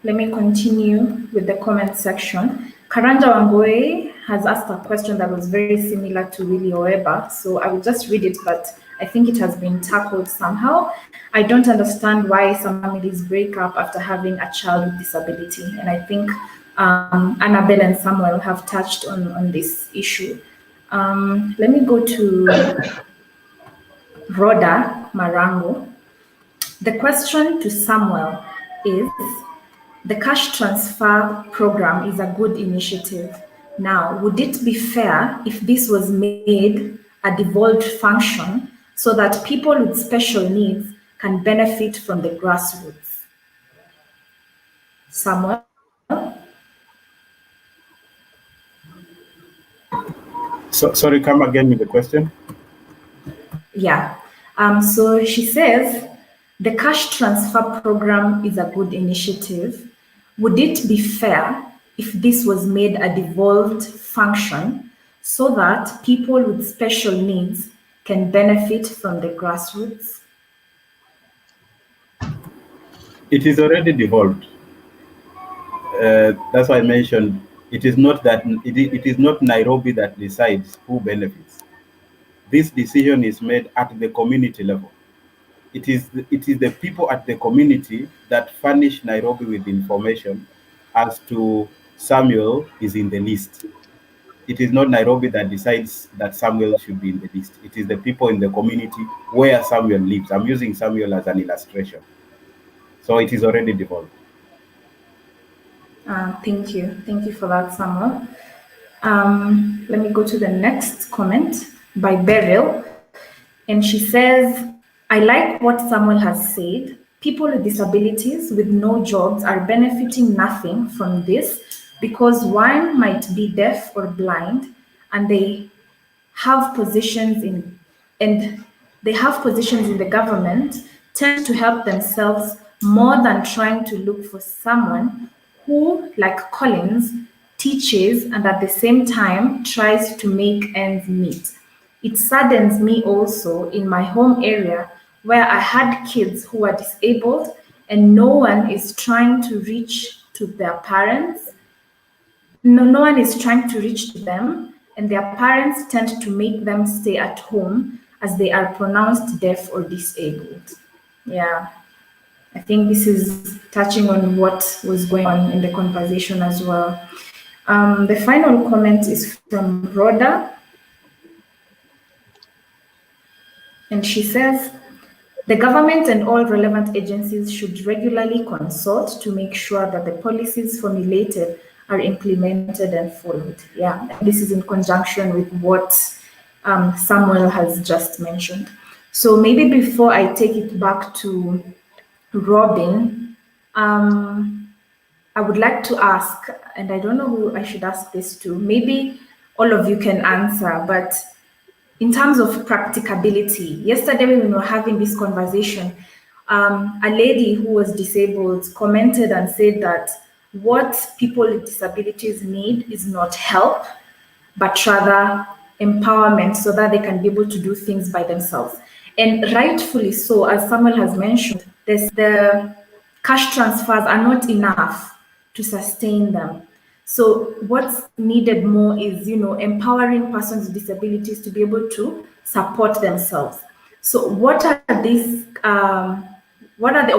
Let me continue with the comment section. Karanja Wangoe has asked a question that was very similar to Willie Oeba, so I will just read it, but I think it has been tackled somehow. I don't understand why some families break up after having a child with disability, and I think Annabelle and Samuel have touched on this issue. Let me go to Rhoda Marango. The question to Samuel is, the cash transfer program is a good initiative. Now, would it be fair if this was made a devolved function so that people with special needs can benefit from the grassroots? Samuel? Sorry, come again with the question. Yeah. So she says, the cash transfer program is a good initiative. Would it be fair if this was made a devolved function so that people with special needs can benefit from the grassroots? It is already devolved. That's why I mentioned it is not Nairobi that decides who benefits. This decision is made at the community level. It is the people at the community that furnish Nairobi with information as to Samuel is in the list. It is not Nairobi that decides that Samuel should be in the list. It is the people in the community where Samuel lives. I'm using Samuel as an illustration. So it is already devolved. Thank you. Thank you for that, Samuel. Let me go to the next comment by Beryl. And she says, I like what Samuel has said. People with disabilities with no jobs are benefiting nothing from this because one might be deaf or blind and they have positions in the government, tend to help themselves more than trying to look for someone who, like Collins, teaches and at the same time tries to make ends meet. It saddens me also in my home area where I had kids who are disabled and no one is trying to reach to their parents. No one is trying to reach to them, and their parents tend to make them stay at home as they are pronounced deaf or disabled. Yeah, I think this is touching on what was going on in the conversation as well. The final comment is from Rhoda. And she says, the government and all relevant agencies should regularly consult to make sure that the policies formulated are implemented and followed. Yeah, this is in conjunction with what Samuel has just mentioned. So maybe before I take it back to Robin, I would like to ask, and I don't know who I should ask this to, maybe all of you can answer, but in terms of practicability, yesterday when we were having this conversation, a lady who was disabled commented and said that what people with disabilities need is not help, but rather empowerment so that they can be able to do things by themselves. And rightfully so, as Samuel has mentioned, the cash transfers are not enough to sustain them. So what's needed more is, empowering persons with disabilities to be able to support themselves. So what are the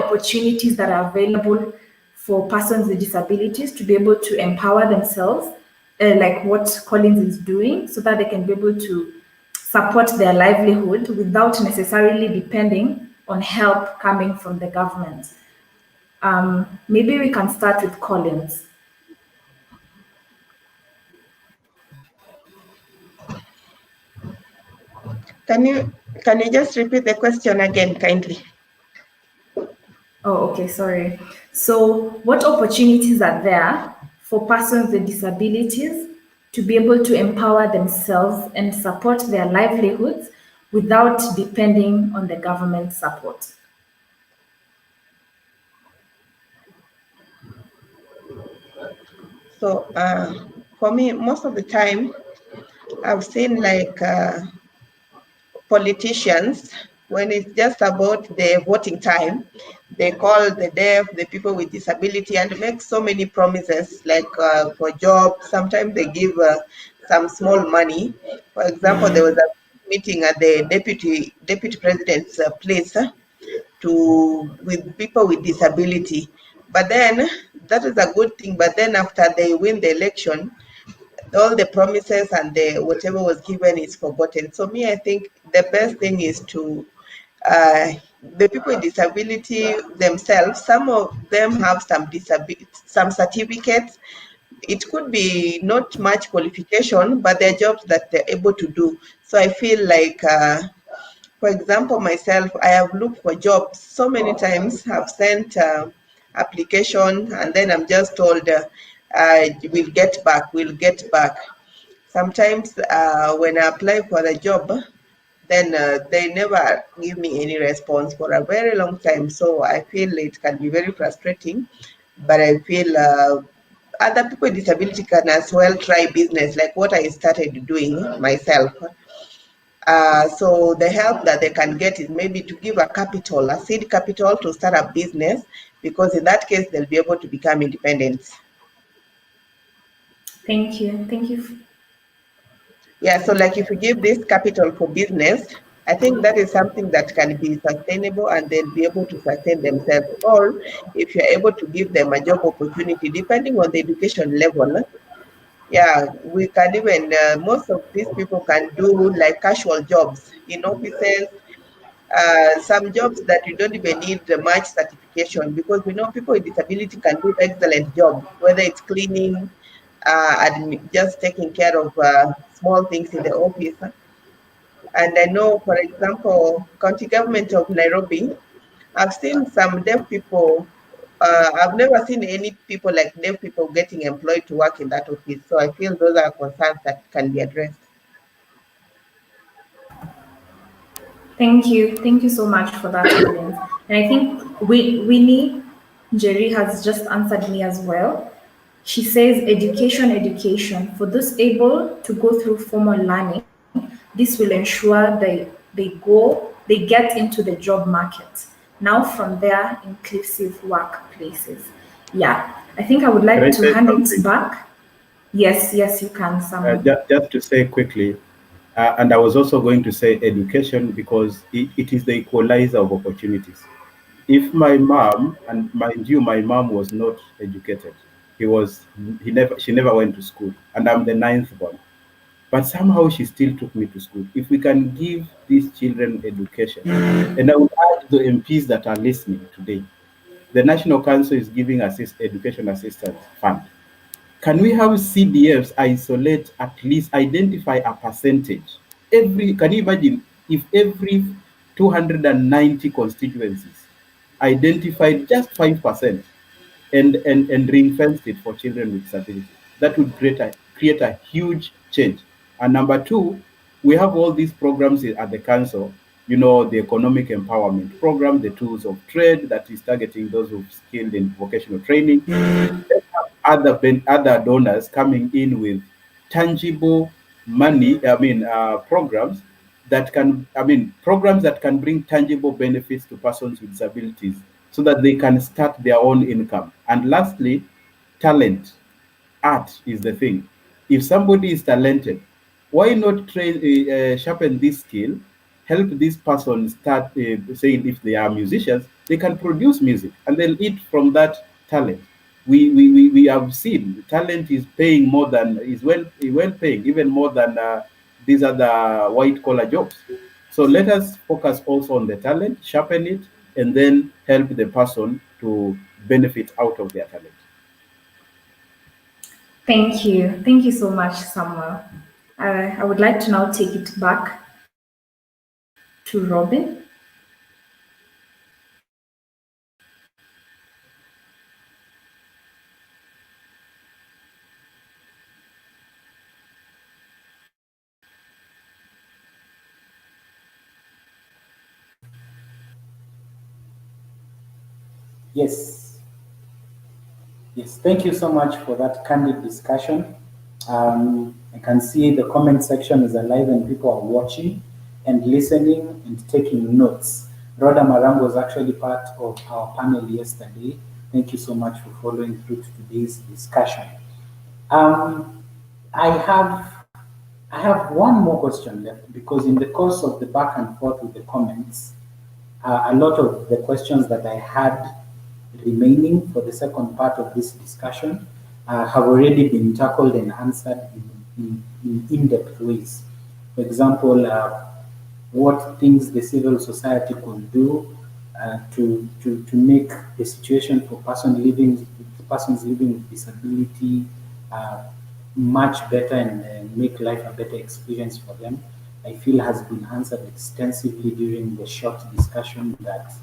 opportunities that are available for persons with disabilities to be able to empower themselves, like what Collins is doing, so that they can be able to support their livelihood without necessarily depending on help coming from the government? Maybe we can start with Collins. Can you just repeat the question again, kindly? Oh, okay, sorry. So, what opportunities are there for persons with disabilities to be able to empower themselves and support their livelihoods without depending on the government support? So for me, most of the time, I've seen like politicians, when it's just about the voting time, they call the deaf, the people with disability, and make so many promises, like for jobs. Sometimes they give some small money. For example, there was a meeting at the deputy president's place with people with disability. But then that is a good thing. But then after they win the election, all the promises and the whatever was given is forgotten. So me, I think the best thing is to the people with disability themselves. Some of them have some certificates. It could be not much qualification, but they're jobs that they're able to do. So I feel like, for example, myself, I have looked for jobs so many times. I've sent application, and then I'm just told, we'll get back, we'll get back. Sometimes when I apply for the job, then they never give me any response for a very long time. So I feel it can be very frustrating, but I feel other people with disability can as well try business, like what I started doing myself. So the help that they can get is maybe to give a seed capital to start a business, because in that case, they'll be able to become independent. Thank you. Thank you. Yeah, so like if you give this capital for business, I think that is something that can be sustainable and they'll be able to sustain themselves. Or if you're able to give them a job opportunity, depending on the education level, yeah, we can even, most of these people can do like casual jobs in offices, some jobs that you don't even need much certification, because we know people with disability can do excellent job, whether it's cleaning, and just taking care of small things in the office. And I know, for example, county government of Nairobi, I've seen some deaf people. I've never seen any people like deaf people getting employed to work in that office. So I feel those are concerns that can be addressed. Thank you. Thank you so much for that, Collins. And I think Winnie Jerry has just answered me as well. She says education, education. For those able to go through formal learning, this will ensure they get into the job market. Now from there, inclusive workplaces. Yeah. I think I would Can I like to say hand something? it back. Yes, you can, Samuel. Just to say quickly, and I was also going to say education, because it is the equalizer of opportunities. If my mom, and mind you, my mom was not educated. She never went to school, and I'm the ninth one. But somehow she still took me to school. If we can give these children education, and I would urge the MPs that are listening today, the National Council is giving education assistance fund. Can we have CDFs isolate, at least identify a percentage? Can you imagine if every 290 constituencies identified just 5% and ring-fenced it for children with disabilities? That would create a huge change. And number two, we have all these programs at the council, the economic empowerment program, the tools of trade that is targeting those who've skilled in vocational training. Let's have other donors coming in with tangible money, programs programs that can bring tangible benefits to persons with disabilities so that they can start their own income. And lastly, talent. Art is the thing. If somebody is talented, why not sharpen this skill, help this person start saying if they are musicians, they can produce music and they'll eat from that talent. We have seen talent is paying more than is well paying, even more than these other white collar jobs. So let us focus also on the talent, sharpen it, and then help the person to benefit out of their talent. Thank you. Thank you so much, Samuel. I would like to now take it back to Robin. Yes. Yes, thank you so much for that candid discussion. I can see the comment section is alive and people are watching and listening and taking notes. Rhoda Marango was actually part of our panel yesterday. Thank you so much for following through to today's discussion. Um, I have I have one more question left because in the course of the back and forth with the comments, a lot of the questions that I had remaining for the second part of this discussion have already been tackled and answered in in-depth ways. For example, what things the civil society could do to make the situation for persons living with disability uh, much better and make life a better experience for them. I feel has been answered extensively during the short discussion that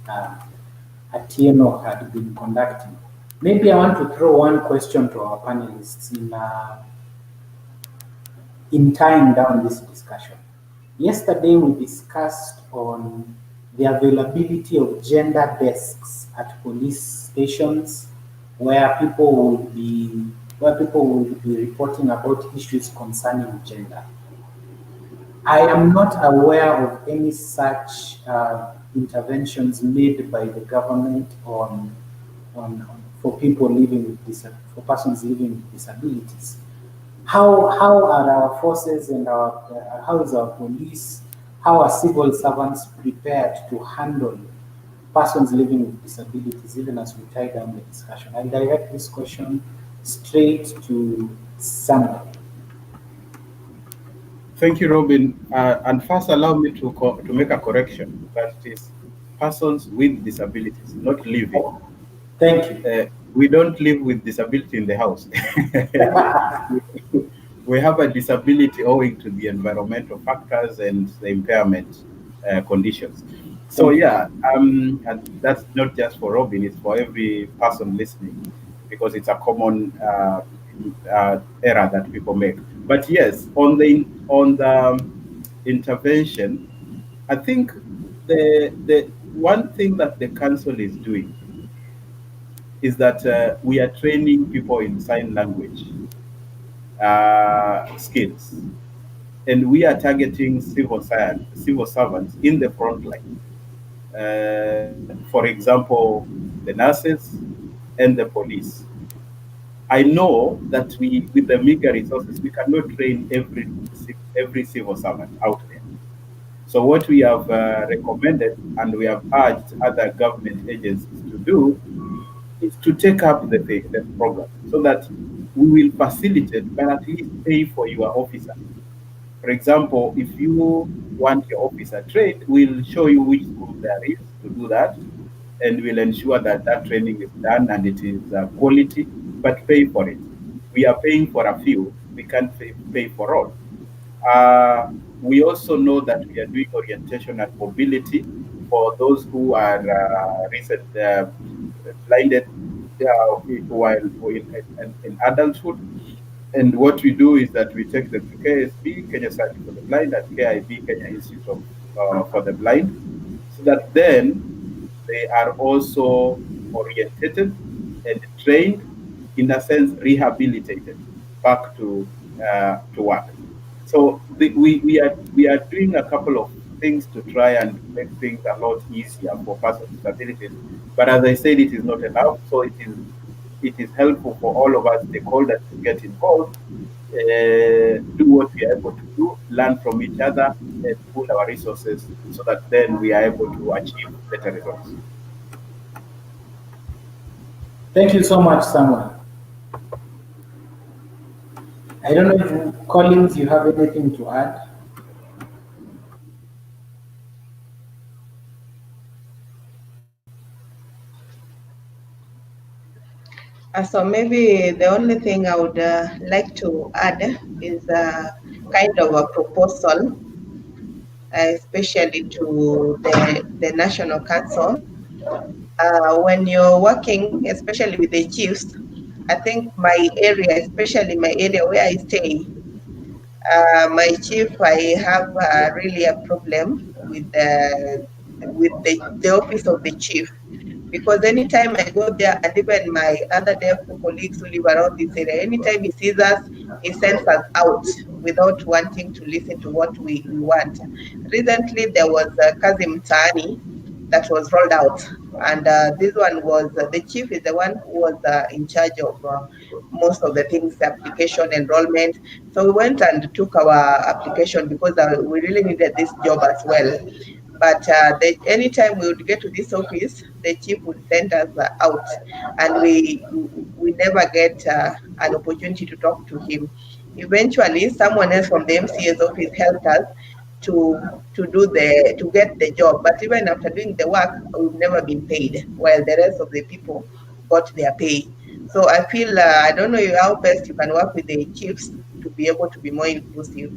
Atieno had been conducting. Maybe I want to throw one question to our panelists in tying down this discussion. Yesterday we discussed on the availability of gender desks at police stations where people will be reporting about issues concerning gender. I am not aware of any such interventions made by the government for people living with for persons living with disabilities. How are our forces and how is our police, how are civil servants prepared to handle persons living with disabilities, even as we tie down the discussion? I'll direct this question straight to Samuel. Thank you, Robin. And first, allow me to make a correction that it is persons with disabilities, not living. Thank you. We don't live with disability in the house. We have a disability owing to the environmental factors and the impairment conditions. So yeah, and that's not just for Robin; it's for every person listening, because it's a common error that people make. But yes, on the intervention, I think the one thing that the council is doing is that we are training people in sign language skills, and we are targeting civil servants in the front line. For example, the nurses and the police. I know that with the meager resources, we cannot train every civil servant out there. So what we have recommended and we have urged other government agencies to do is to take up the program so that we will facilitate, but at least pay for your officer. For example, if you want your officer trained, we'll show you which school there is to do that, and we'll ensure that that training is done and it is quality, but pay for it. We are paying for a few, we can't pay for all. We also know that we are doing orientation and mobility for those who are recent blinded while in adulthood. And what we do is that we take them to KSB, Kenya Society for the Blind, and KIB, Kenya Institute for the Blind, so that then they are also orientated and trained, in a sense, rehabilitated back to work. So we are doing a couple of things to try and make things a lot easier for persons with disabilities. But as I said, it is not enough. So it is helpful for all of us stakeholders to get involved, do what we are able to do, learn from each other, and pool our resources so that then we are able to achieve better results. Thank you so much, Samuel. I don't know if Collins, you have anything to add? So maybe the only thing I would like to add is kind of a proposal, especially to the National Council. When you're working, especially with the chiefs, I think my area, especially my area where I stay, my chief, I have really a problem with the office of the chief, because anytime I go there, and even my other deaf colleagues who live around this area, anytime he sees us, he sends us out without wanting to listen to what we want. Recently, there was Kazim Tani that was rolled out, and this one was the chief is the one who was in charge of most of the things, application, enrollment. So we went and took our application because we really needed this job as well. But anytime we would get to this office, the chief would send us out, and we never get an opportunity to talk to him. Eventually, someone else from the MCA's office helped us to get the job. But even after doing the work, we've never been paid, while the rest of the people got their pay. So I feel I don't know how best you can work with the chiefs to be able to be more inclusive.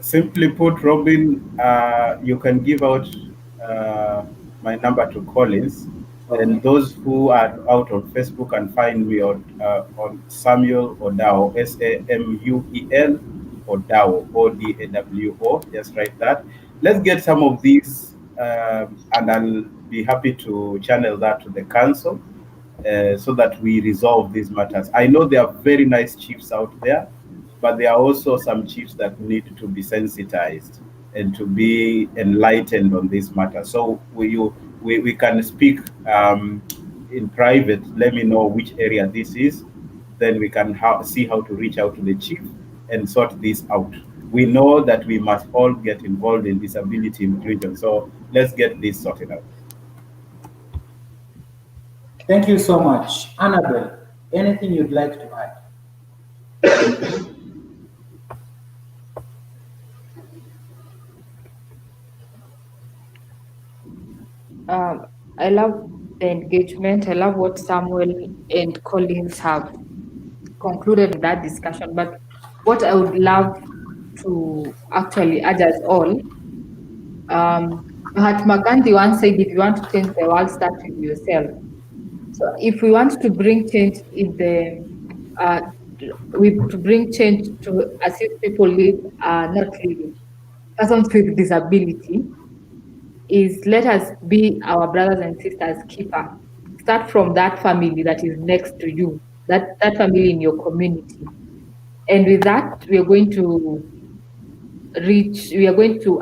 Simply put, Robin, you can give out my number to Collins, and those who are out on Facebook can find me on Samuel Odawo, Samuel Odawo, Odawo. Just write that. Let's get some of these, and I'll be happy to channel that to the council, so that we resolve these matters. I know there are very nice chiefs out there, but there are also some chiefs that need to be sensitized and to be enlightened on this matter. So we can speak in private. Let me know which area this is. Then we can see how to reach out to the chief and sort this out. We know that we must all get involved in disability inclusion. So let's get this sorted out. Thank you so much. Annabelle, anything you'd like to add? I love the engagement. I love what Samuel and Collins have concluded with that discussion. But what I would love to actually add as all, Mahatma Gandhi once said, if you want to change the world, start with yourself. So if we want to bring change to bring change to assist people not living, persons with disability, is let us be our brothers and sisters keeper. Start from that family that is next to you, that family in your community. And with that, we are going to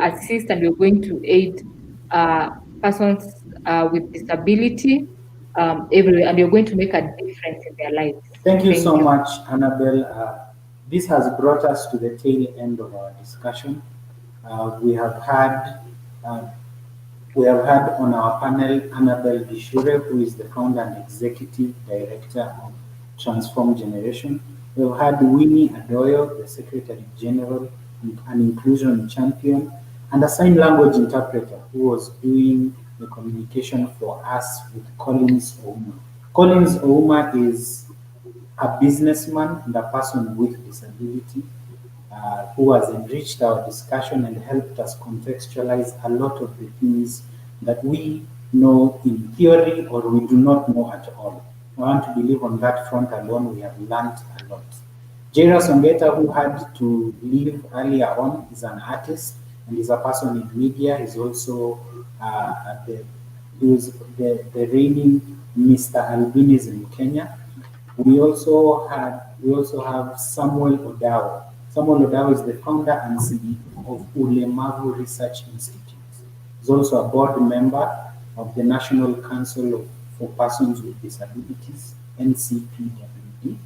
assist, and we are going to aid persons with disability everywhere, and we are going to make a difference in their lives. Thank you so much, Annabelle. This has brought us to the tail end of our discussion. We have had on our panel Annabelle Gishure, who is the founder and executive director of Transform Generation. We've had Winnie Adoyo, the Secretary General and an inclusion champion, and a sign language interpreter who was doing the communication for us with Collins Ouma. Collins Ouma is a businessman and a person with disability who has enriched our discussion and helped us contextualize a lot of the things that we know in theory or we do not know at all. I want to believe on that front alone we have learned a lot. Jairus Ongeta, who had to leave earlier on, is an artist and is a person in media. He's also he was the reigning Mr. Albinism in Kenya. We also have Samuel Odao. Samuel Odao is the founder and CEO of Ulemavu Research Institute. He's also a board member of the National Council for Persons with Disabilities, NCPWD.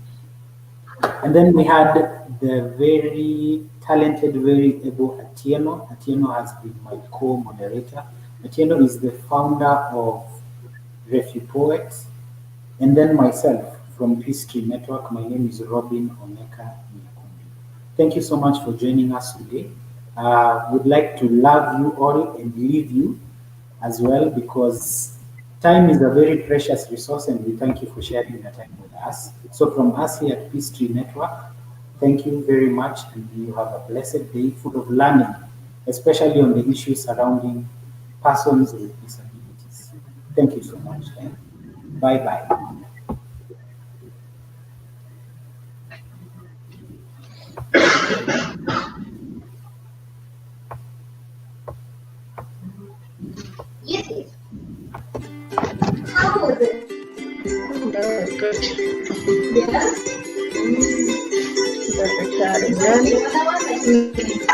And then we had the very talented, very able Atieno. Atieno has been my co-moderator. Atieno is the founder of RefuPoets. And then myself from Peace Tree Network. My name is Robin Oneka Nyakundi. Thank you so much for joining us today. Would like to love you all and leave you as well, because time is a very precious resource, and we thank you for sharing your time with us. So from us here at Peace Tree Network, thank you very much, and you have a blessed day full of learning, especially on the issues surrounding persons with disabilities. Thank you so much, and bye-bye. Yes. How was it? That was good. Yeah. That's exciting.